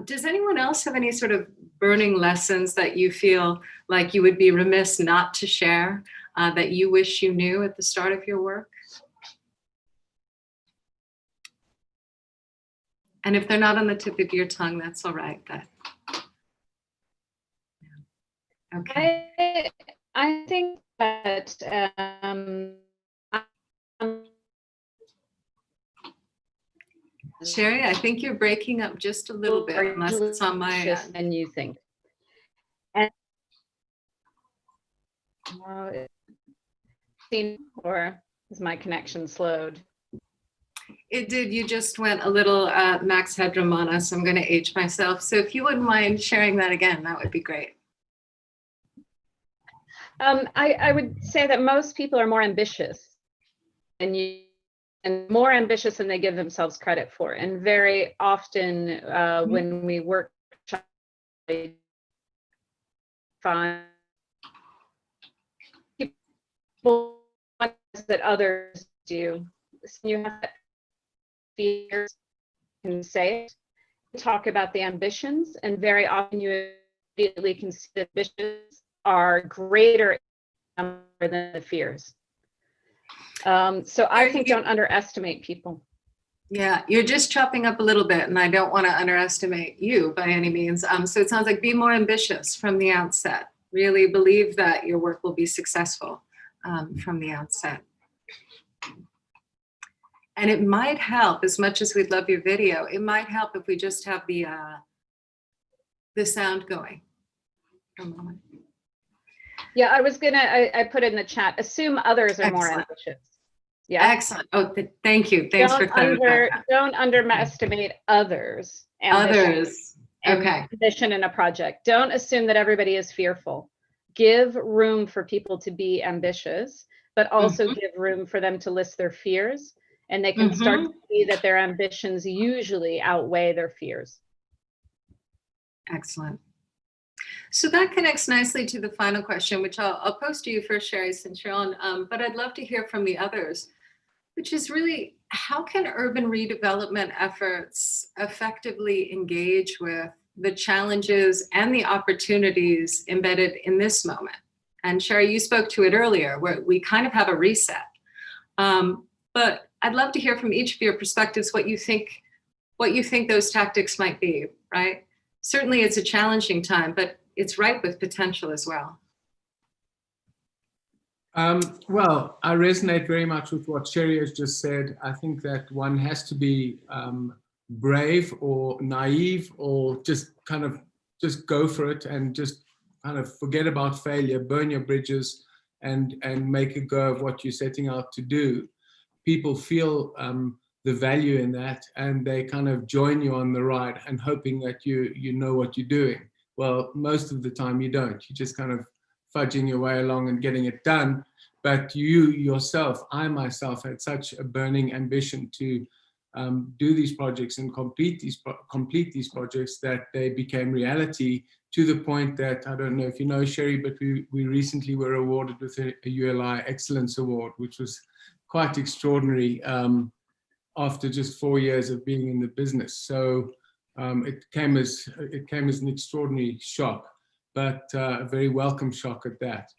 Does anyone else have any sort of burning lessons that you feel like you would be remiss not to share, that you wish you knew at the start of your work? And if they're not on the tip of your tongue, that's all right. Okay. I think that Sherry, I think you're breaking up just a little bit, unless it's on my end. And you think. And or is my connection slowed? It did. You just went a little max headroom on us. I'm going to age myself. So if you wouldn't mind sharing that again, that would be great. I would say that most people are more ambitious and more ambitious than they give themselves credit for. And very often when we work, find people that others do. So you have fears, can say it, talk about the ambitions, and very often you immediately can see the ambitions are greater than the fears. So I think don't underestimate people. Yeah, you're just chopping up a little bit, and I don't want to underestimate you by any means. So it sounds like be more ambitious from the outset. Really believe that your work will be successful from the outset. And it might help, as much as we'd love your video, it might help if we just have the sound going. Yeah, I was gonna, I put in the chat, assume others are more ambitious. Yeah. Excellent. Oh, thank you. Thanks for clarifying that. Don't underestimate others. Others. Okay. Ambition in a project. Don't assume that everybody is fearful. Give room for people to be ambitious, but also give room for them to list their fears, and they can start to see that their ambitions usually outweigh their fears. Excellent. So that connects nicely to the final question, which I'll pose to you first, Sherry, since you're on, but I'd love to hear from the others, which is really, how can urban redevelopment efforts effectively engage with the challenges and the opportunities embedded in this moment? And Sherry, you spoke to it earlier, where we kind of have a reset. But I'd love to hear from each of your perspectives what you think those tactics might be, right? Certainly it's a challenging time, but it's ripe with potential as well. Well, I resonate very much with what Sherry has just said. I think that one has to be brave or naive, or just go for it and just kind of forget about failure, burn your bridges, and make a go of what you're setting out to do. People feel the value in that, and they kind of join you on the ride and hoping that you know what you're doing. Well, most of the time you don't. You're just kind of fudging your way along and getting it done. But you yourself, I myself, had such a burning ambition to do these projects and complete these projects that they became reality, to the point that, I don't know if you know, Sherry, but we recently were awarded with a ULI Excellence Award, which was quite extraordinary after just 4 years of being in the business. So it came as an extraordinary shock, but a very welcome shock at that.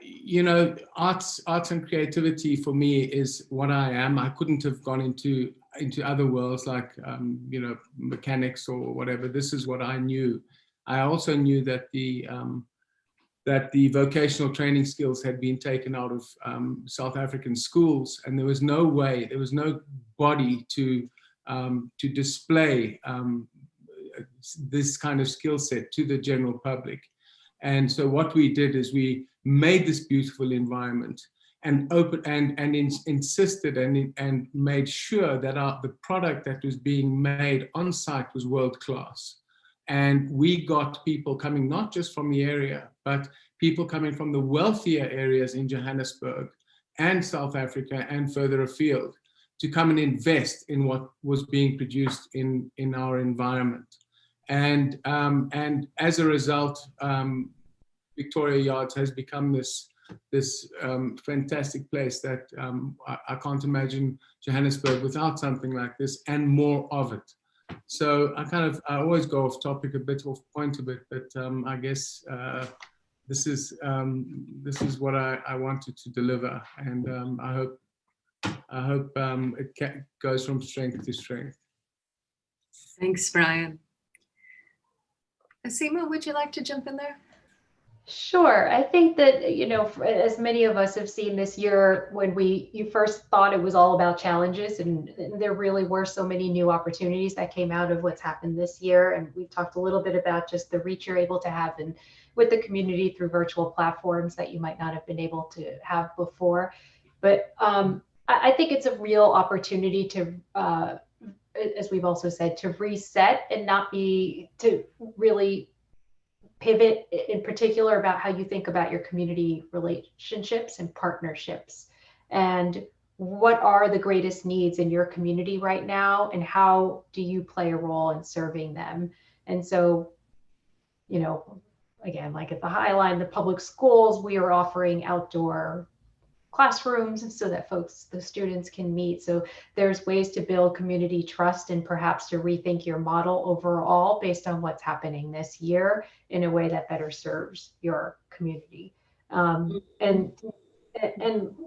You know, arts and creativity for me is what I am. I couldn't have gone into other worlds like you know, mechanics or whatever. This is what I knew. I also knew that the vocational training skills had been taken out of South African schools, and there was no way, there was no body to display this kind of skill set to the general public. And so what we did is we made this beautiful environment and insisted and made sure that the product that was being made on site was world class. And we got people coming not just from the area, but people coming from the wealthier areas in Johannesburg and South Africa and further afield to come and invest in what was being produced in our environment. And as a result, Victoria Yards has become this fantastic place that I can't imagine Johannesburg without something like this, and more of it. So I always go off topic a bit, off point a bit, but I guess this is what I wanted to deliver, and I hope it goes from strength to strength. Thanks, Brian. Asima, would you like to jump in there? Sure. I think that, you know, as many of us have seen this year, when you first thought it was all about challenges, and there really were so many new opportunities that came out of what's happened this year. And we've talked a little bit about just the reach you're able to have and with the community through virtual platforms that you might not have been able to have before. But I think it's a real opportunity to, as we've also said, to reset and to really pivot in particular about how you think about your community relationships and partnerships, and what are the greatest needs in your community right now, and how do you play a role in serving them. And so, you know, again, like at the High Line, the public schools, we are offering outdoor classrooms so that the students can meet. So there's ways to build community trust and perhaps to rethink your model overall based on what's happening this year in a way that better serves your community. And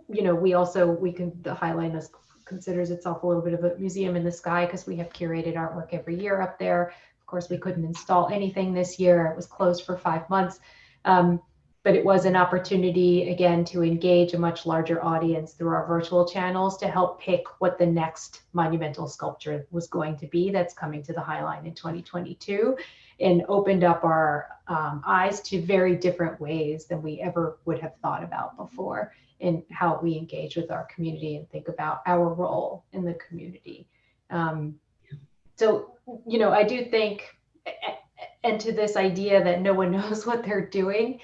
you know, the High Line considers itself a little bit of a museum in the sky because we have curated artwork every year up there. Of course, we couldn't install anything this year. It was closed for 5 months. But it was an opportunity, again, to engage a much larger audience through our virtual channels to help pick what the next monumental sculpture was going to be that's coming to the High Line in 2022, and opened up our eyes to very different ways than we ever would have thought about before in how we engage with our community and think about our role in the community. So, you know, I do think, and to this idea that no one knows what they're doing,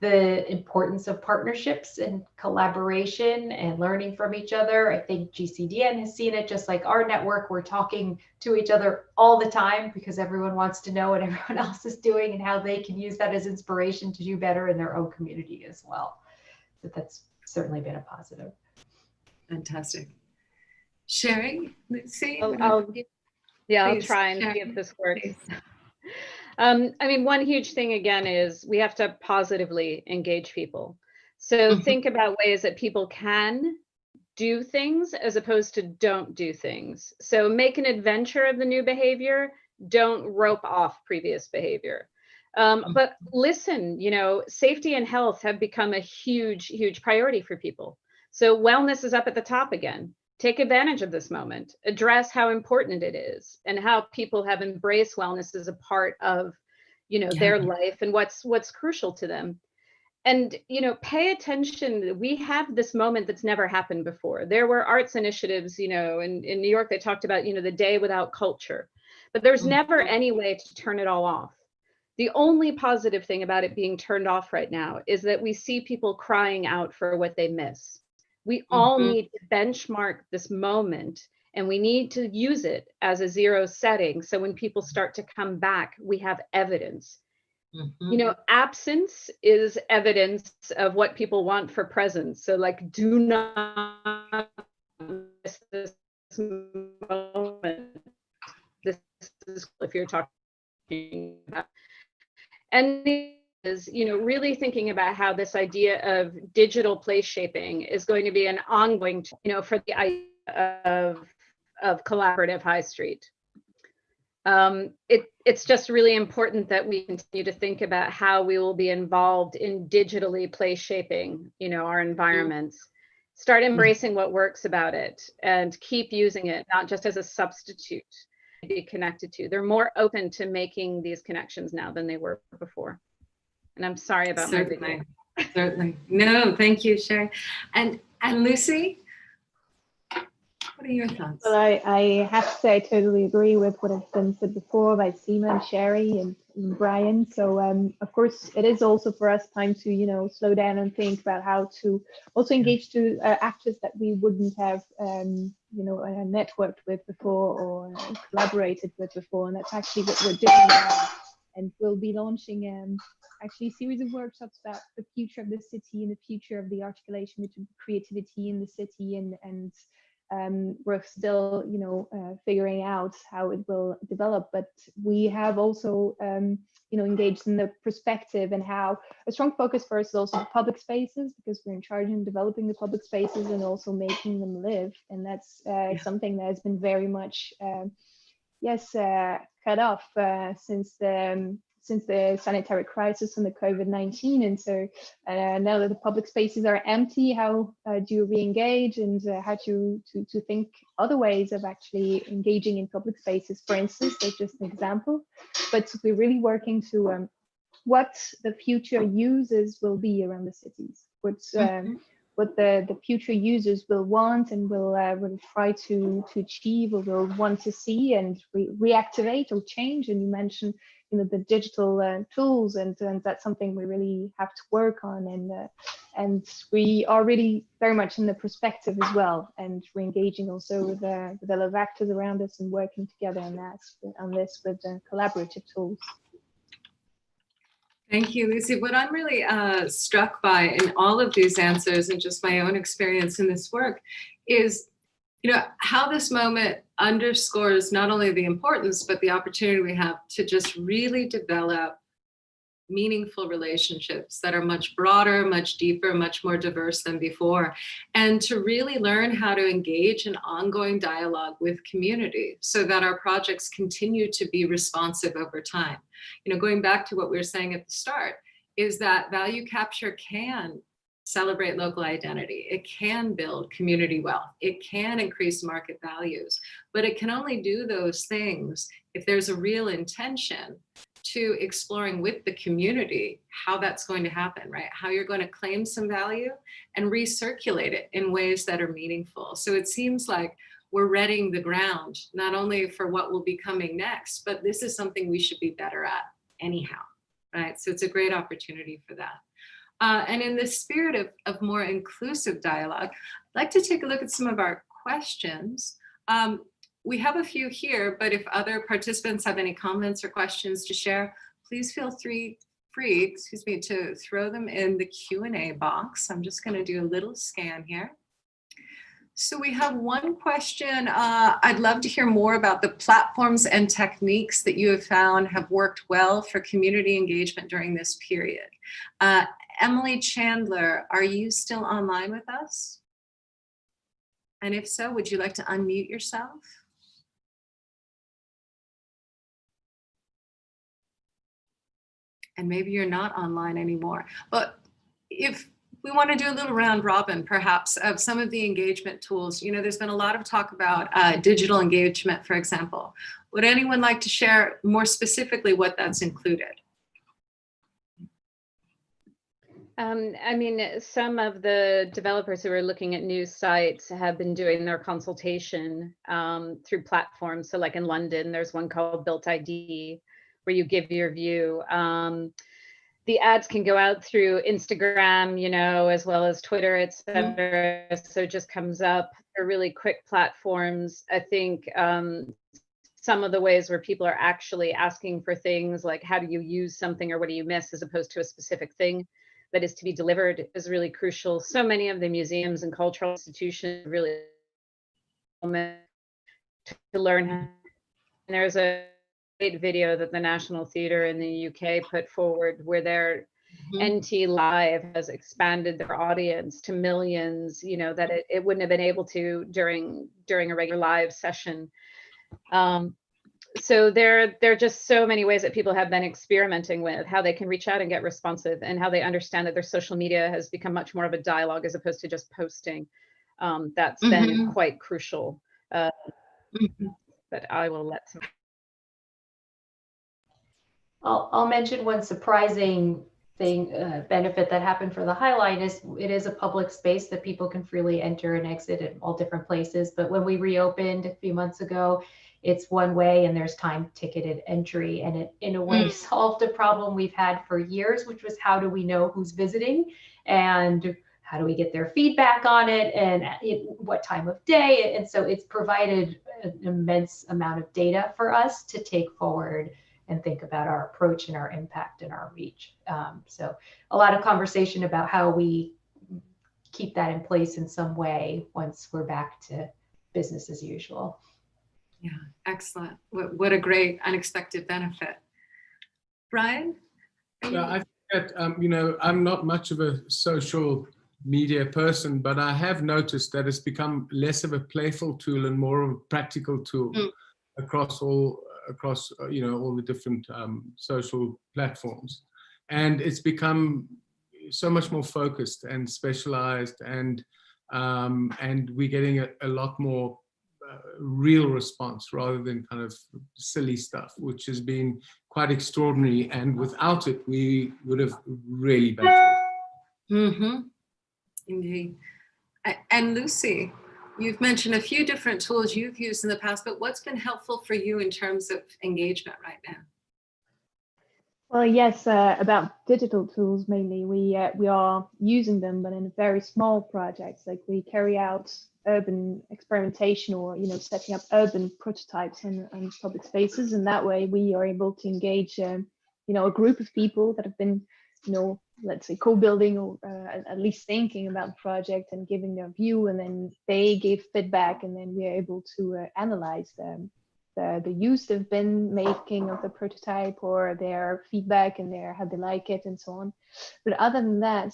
the importance of partnerships and collaboration and learning from each other. I think GCDN has seen it, just like our network. We're talking to each other all the time because everyone wants to know what everyone else is doing and how they can use that as inspiration to do better in their own community as well. But that's certainly been a positive. Fantastic. Sherry, Lucy? I'll try and see if this works. I mean, one huge thing again is we have to positively engage people. So think about ways that people can do things as opposed to don't do things. So make an adventure of the new behavior, don't rope off previous behavior. But listen, you know, safety and health have become a huge, huge priority for people. So wellness is up at the top again. Take advantage of this moment, address how important it is and how people have embraced wellness as a part of, you know, their life and what's crucial to them. And, you know, pay attention. We have this moment that's never happened before. There were arts initiatives, you know, in New York, they talked about, you know, the day without culture, but there's never any way to turn it all off. The only positive thing about it being turned off right now is that we see people crying out for what they miss. We all need to benchmark this moment and we need to use it as a zero setting. So when people start to come back, we have evidence. You know, absence is evidence of what people want for presence. So like, do not miss this moment. This is if you're talking about. And is, you know, really thinking about how this idea of digital place shaping is going to be an ongoing, you know, for the idea of collaborative high street. It's just really important that we continue to think about how we will be involved in digitally place shaping, you know, our environments. Start embracing what works about it and keep using it, not just as a substitute to be connected to. They're more open to making these connections now than they were before. And I'm sorry about my video. Certainly. No, thank you, Sherry. And Lucy, what are your thoughts? Well, I have to say I totally agree with what has been said before by Seema and Sherry and Brian. So of course, it is also for us time to, you know, slow down and think about how to also engage to actors that we wouldn't have, you know, networked with before or collaborated with before. And that's actually what we're doing now. And we'll be launching actually a series of workshops about the future of the city and the future of the articulation between creativity in the city, and we're still, you know, figuring out how it will develop. But we have also, you know, engaged in the perspective and how a strong focus for us is also the public spaces, because we're in charge in developing the public spaces and also making them live. And that's something that has been very much, cut off since the sanitary crisis and the COVID-19. And so now that the public spaces are empty, how do you re-engage, and how to think other ways of actually engaging in public spaces? For instance, that's just an example, but we're really working to what the future uses will be around the cities, what the future users will want and will try to achieve or will want to see and reactivate or change. And you mentioned, you know, the digital tools, and that's something we really have to work on. And we are really very much in the perspective as well, and we're engaging also with a lot of actors around us and working together on this with collaborative tools. Thank you, Lucy. What I'm really struck by in all of these answers and just my own experience in this work is, you know, how this moment underscores not only the importance, but the opportunity we have to just really develop meaningful relationships that are much broader, much deeper, much more diverse than before, and to really learn how to engage in ongoing dialogue with community so that our projects continue to be responsive over time. You know, going back to what we were saying at the start, is that value capture can celebrate local identity. It can build community wealth. It can increase market values, but it can only do those things if there's a real intention to exploring with the community how that's going to happen, right? How you're going to claim some value and recirculate it in ways that are meaningful. So it seems like we're readying the ground, not only for what will be coming next, but this is something we should be better at anyhow, right? So it's a great opportunity for that. And in the spirit of more inclusive dialogue, I'd like to take a look at some of our questions. We have a few here, but if other participants have any comments or questions to share, please feel free, to throw them in the Q&A box. I'm just going to do a little scan here. So we have one question. I'd love to hear more about the platforms and techniques that you have found have worked well for community engagement during this period. Emily Chandler, are you still online with us? And if so, would you like to unmute yourself? And maybe you're not online anymore. But if we want to do a little round robin, perhaps, of some of the engagement tools. You know, there's been a lot of talk about digital engagement, for example. Would anyone like to share more specifically what that's included? I mean, some of the developers who are looking at new sites have been doing their consultation through platforms. So like in London, there's one called Built ID, where you give your view. The ads can go out through Instagram, you know, as well as Twitter, et cetera. So it just comes up. They're really quick platforms. I think some of the ways where people are actually asking for things like, how do you use something or what do you miss, as opposed to a specific thing that is to be delivered, is really crucial. So many of the museums and cultural institutions really to learn how. And there's a great video that the National Theatre in the UK put forward where their NT Live has expanded their audience to millions, you know, that it wouldn't have been able to during a regular live session. So there are just so many ways that people have been experimenting with how they can reach out and get responsive, and how they understand that their social media has become much more of a dialogue as opposed to just posting. That's been quite crucial. But I will let some. I'll mention one surprising thing, benefit that happened for the High Line is it is a public space that people can freely enter and exit at all different places. But when we reopened a few months ago, it's one way and there's time ticketed entry, and it in a way solved a problem we've had for years, which was how do we know who's visiting and how do we get their feedback on it, and what time of day. And so it's provided an immense amount of data for us to take forward and think about our approach and our impact and our reach. So a lot of conversation about how we keep that in place in some way once we're back to business as usual. Yeah, excellent. What a great unexpected benefit. Brian? Yeah, I think that, you know, I'm not much of a social media person, but I have noticed that it's become less of a playful tool and more of a practical tool across you know, all the different social platforms, and it's become so much more focused and specialized, and we're getting a lot more real response rather than kind of silly stuff, which has been quite extraordinary, and without it we would have really battled. Indeed. And Lucy, you've mentioned a few different tools you've used in the past, but what's been helpful for you in terms of engagement right now? Well, yes, about digital tools mainly. We are using them, but in very small projects. Like we carry out urban experimentation, or setting up urban prototypes in public spaces, and that way we are able to engage a group of people that have been let's say co-building, or at least thinking about the project and giving their view, and then they give feedback, and then we are able to analyze the use they've been making of the prototype, or their feedback and how they like it and so on. But other than that,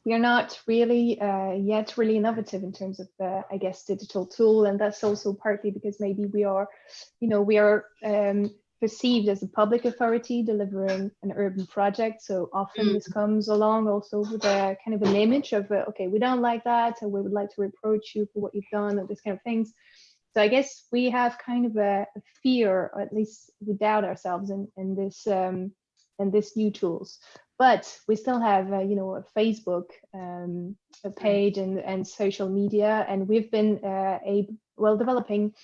we are not really yet really innovative in terms of I guess digital tool, and that's also partly because maybe we are perceived as a public authority delivering an urban project. So often this comes along also with a kind of an image of okay, we don't like that, and we would like to reproach you for what you've done, or this kind of things. So I guess we have kind of a fear, or at least we doubt ourselves in this new tools. But we still have a Facebook a page and social media, and we've been developing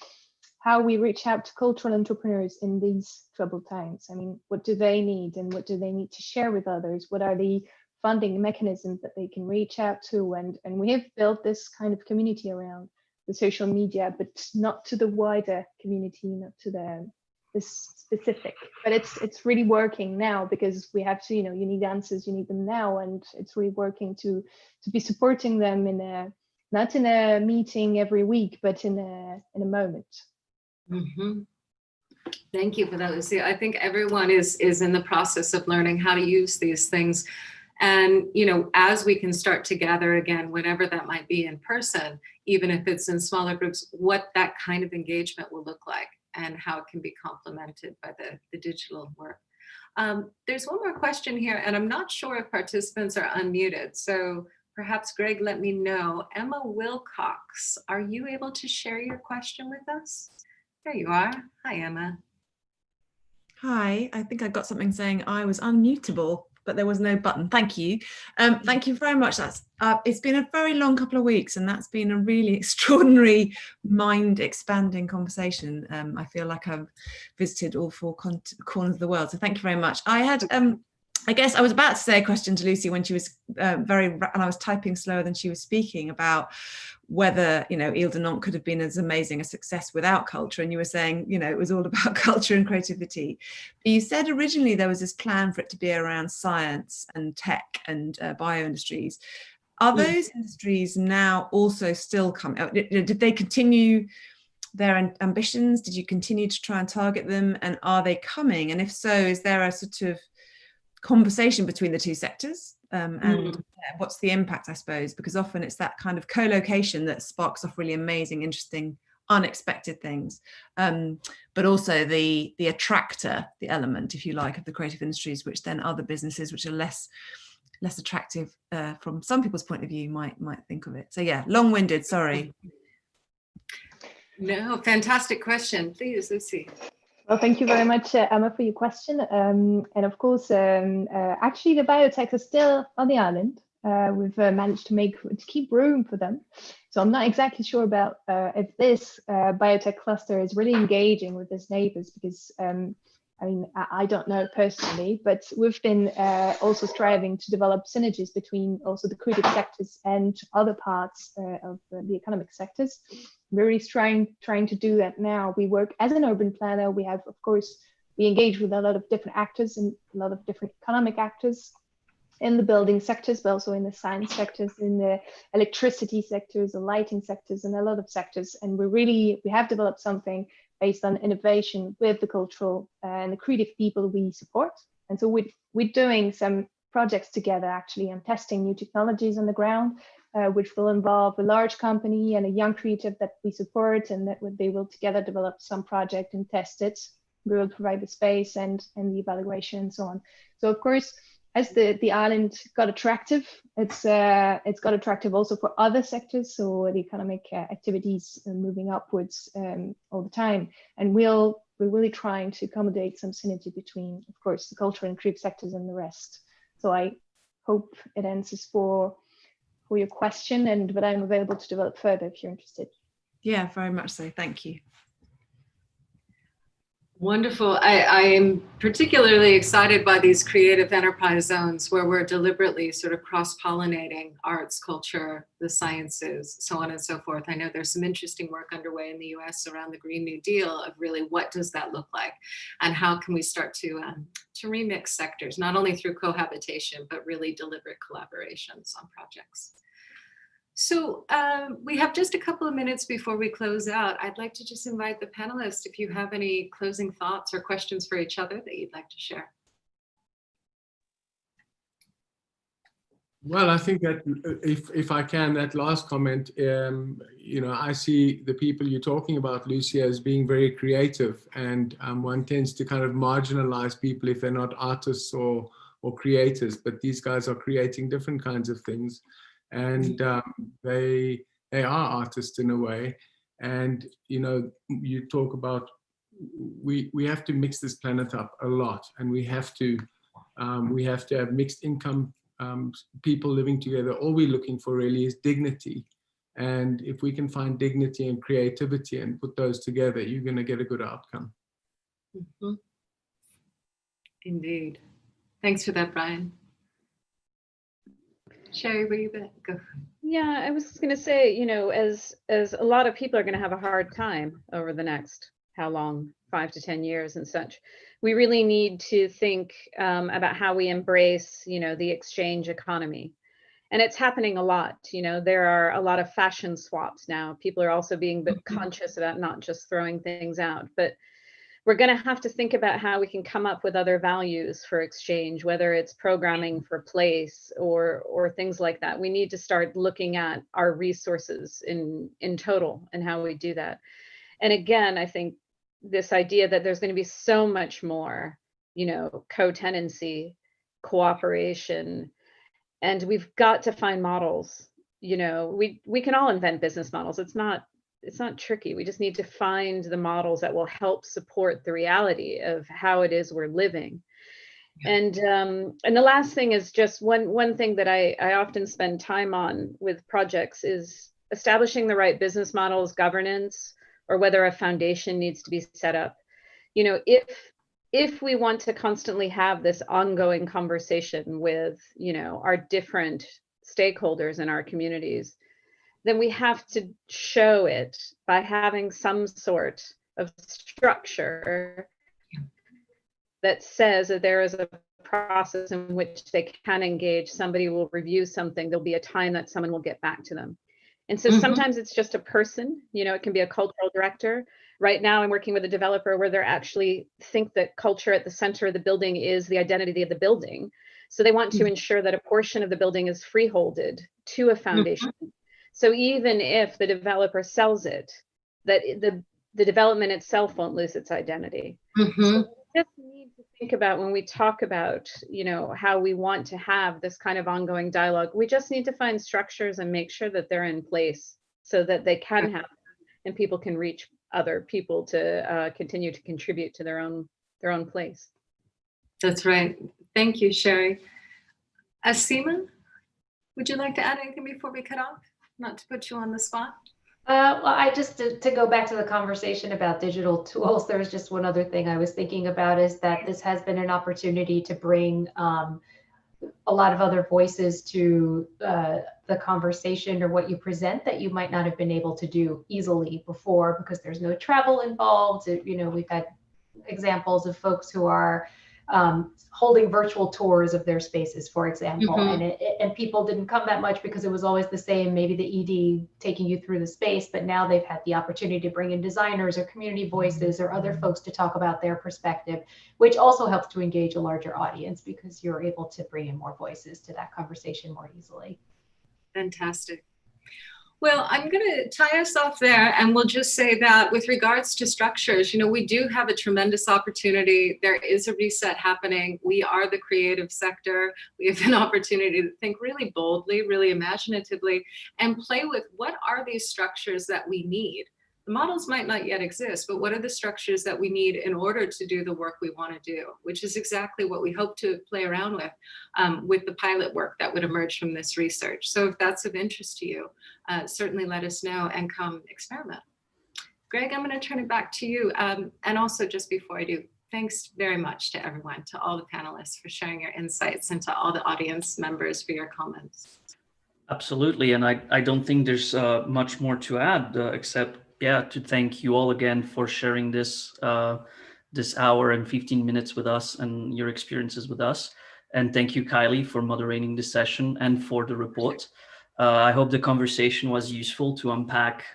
how we reach out to cultural entrepreneurs in these troubled times. I mean, what do they need, and what do they need to share with others? What are the funding mechanisms that they can reach out to. And we have built this kind of community around the social media, but not to the wider community, not to the specific. But it's really working now, because we have to, you need answers, you need them now, and it's really working to be supporting them not in a meeting every week, but in a moment. Mm-hmm. Thank you for that, Lucy. I think everyone is in the process of learning how to use these things. And, as we can start to gather again, whenever that might be in person, even if it's in smaller groups, what that kind of engagement will look like and how it can be complemented by the digital work. There's one more question here, and I'm not sure if participants are unmuted. So perhaps, Greg, let me know. Emma Wilcox, are you able to share your question with us? There you are. Hi, Emma. Hi, I think I got something saying I was unmutable, but there was no button. Thank you. Thank you very much. It's been a very long couple of weeks, and that's been a really extraordinary, mind-expanding conversation. I feel like I've visited all four corners of the world, so thank you very much. I guess I was about to say a question to Lucy when she was and I was typing slower than she was speaking, about whether, Ile de Nantes could have been as amazing a success without culture. And you were saying, it was all about culture and creativity. But you said originally there was this plan for it to be around science and tech and bio industries. Are those industries now also still coming? Did they continue their ambitions? Did you continue to try and target them? And are they coming? And if so, is there a sort of conversation between the two sectors? What's the impact, I suppose? Because often it's that kind of co-location that sparks off really amazing, interesting, unexpected things. But also the attractor, the element, if you like, of the creative industries, which then other businesses which are less attractive from some people's point of view might think of it. So yeah, long-winded, sorry. No, fantastic question. Please, Lucy. Well, thank you very much, Emma, for your question. And of course, actually, the biotechs are still on the island. We've managed to keep room for them. So I'm not exactly sure about if this biotech cluster is really engaging with its neighbors, because I don't know personally, but we've been also striving to develop synergies between also the creative sectors and other parts of the economic sectors. We're really trying to do that now. We work as an urban planner. We engage with a lot of different actors and a lot of different economic actors in the building sectors, but also in the science sectors, in the electricity sectors, the lighting sectors, and a lot of sectors. And we have developed something based on innovation with the cultural and the creative people we support. And so we're doing some projects together, actually, and testing new technologies on the ground, which will involve a large company and a young creative that we support, and they will together develop some project and test it. We will provide the space and the evaluation and so on. So of course, as the island got attractive, it's got attractive also for other sectors. So the economic activities are moving upwards all the time, and we're really trying to accommodate some synergy between, of course, the cultural and creative sectors and the rest. So I hope it answers for your question, but I'm available to develop further if you're interested. Yeah, very much so. Thank you. Wonderful. I am particularly excited by these creative enterprise zones where we're deliberately sort of cross-pollinating arts, culture, the sciences, so on and so forth. I know there's some interesting work underway in the US around the Green New Deal of really what does that look like, and how can we start to remix sectors, not only through cohabitation, but really deliberate collaborations on projects. So we have just a couple of minutes before we close out. I'd like to just invite the panelists, if you have any closing thoughts or questions for each other that you'd like to share. Well, I think that if I can, that last comment, I see the people you're talking about, Lucy, as being very creative, and one tends to kind of marginalize people if they're not artists or creators, but these guys are creating different kinds of things. And they are artists in a way. And, you talk about, we have to mix this planet up a lot, and we have to have mixed income people living together. All we're looking for really is dignity. And if we can find dignity and creativity and put those together, you're going to get a good outcome. Mm-hmm. Indeed. Thanks for that, Brian. Sherry, were you back? Go. Yeah, I was going to say, you know, as a lot of people are going to have a hard time over the next, how long, 5 to 10 years and such, we really need to think about how we embrace, you know, the exchange economy. And it's happening a lot. You know, there are a lot of fashion swaps now. People are also being a bit conscious about not just throwing things out, but we're going to have to think about how we can come up with other values for exchange, whether it's programming for place or things like that. We need to start looking at our resources in total and how we do that. And again, I think this idea that there's going to be so much more, you know, co-tenancy, cooperation, and we've got to find models. You know, we can all invent business models. It's not tricky. We just need to find the models that will help support the reality of how it is we're living. And the last thing is just one thing that I often spend time on with projects is establishing the right business models, governance, or whether a foundation needs to be set up. You know, if we want to constantly have this ongoing conversation with, you know, our different stakeholders in our communities, then we have to show it by having some sort of structure that says that there is a process in which they can engage. Somebody will review something. There'll be a time that someone will get back to them. And so sometimes it's just a person, you know, it can be a cultural director. Right now I'm working with a developer where they're actually think that culture at the center of the building is the identity of the building. So they want to ensure that a portion of the building is freeholded to a foundation. So even if the developer sells it, that the development itself won't lose its identity. So we just need to think about when we talk about, you know, how we want to have this kind of ongoing dialogue, we just need to find structures and make sure that they're in place so that they can happen and people can reach other people to continue to contribute to their own place. That's right. Thank you, Sherry. Asima, would you like to add anything before we cut off? Not to put you on the spot. Well, I just to go back to the conversation about digital tools, there was just one other thing I was thinking about is that this has been an opportunity to bring a lot of other voices to the conversation or what you present that you might not have been able to do easily before because there's no travel involved. You know, we've had examples of folks who are holding virtual tours of their spaces, for example, and people didn't come that much because it was always the same, maybe the ED taking you through the space, but now they've had the opportunity to bring in designers or community voices or other folks to talk about their perspective, which also helps to engage a larger audience because you're able to bring in more voices to that conversation more easily. Fantastic. Well, I'm going to tie us off there, and we'll just say that with regards to structures, you know, we do have a tremendous opportunity. There is a reset happening. We are the creative sector. We have an opportunity to think really boldly, really imaginatively, and play with what are these structures that we need. The models might not yet exist, but what are the structures that we need in order to do the work we want to do, which is exactly what we hope to play around with the pilot work that would emerge from this research. So if that's of interest to you, certainly let us know and come experiment. Greg, I'm going to turn it back to you. And also just before I do, thanks very much to everyone, to all the panelists for sharing your insights and to all the audience members for your comments. Absolutely. And I don't think there's much more to add except to thank you all again for sharing this this hour and 15 minutes with us and your experiences with us. And thank you, Kiley, for moderating the session and for the report. I hope the conversation was useful to unpack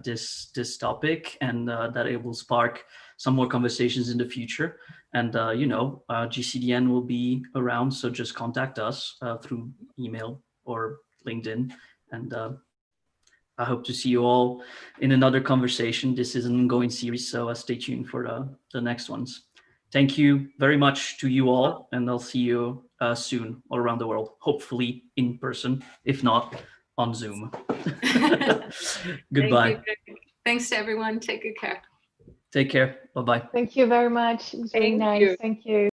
this topic and that it will spark some more conversations in the future. And, GCDN will be around, so just contact us through email or LinkedIn. And I hope to see you all in another conversation. This is an ongoing series, so stay tuned for the next ones. Thank you very much to you all, and I'll see you soon all around the world, hopefully in person, if not on Zoom. Goodbye. Thanks to everyone. Take good care. Take care. Bye-bye. Thank you very much. It was very nice. Thank you.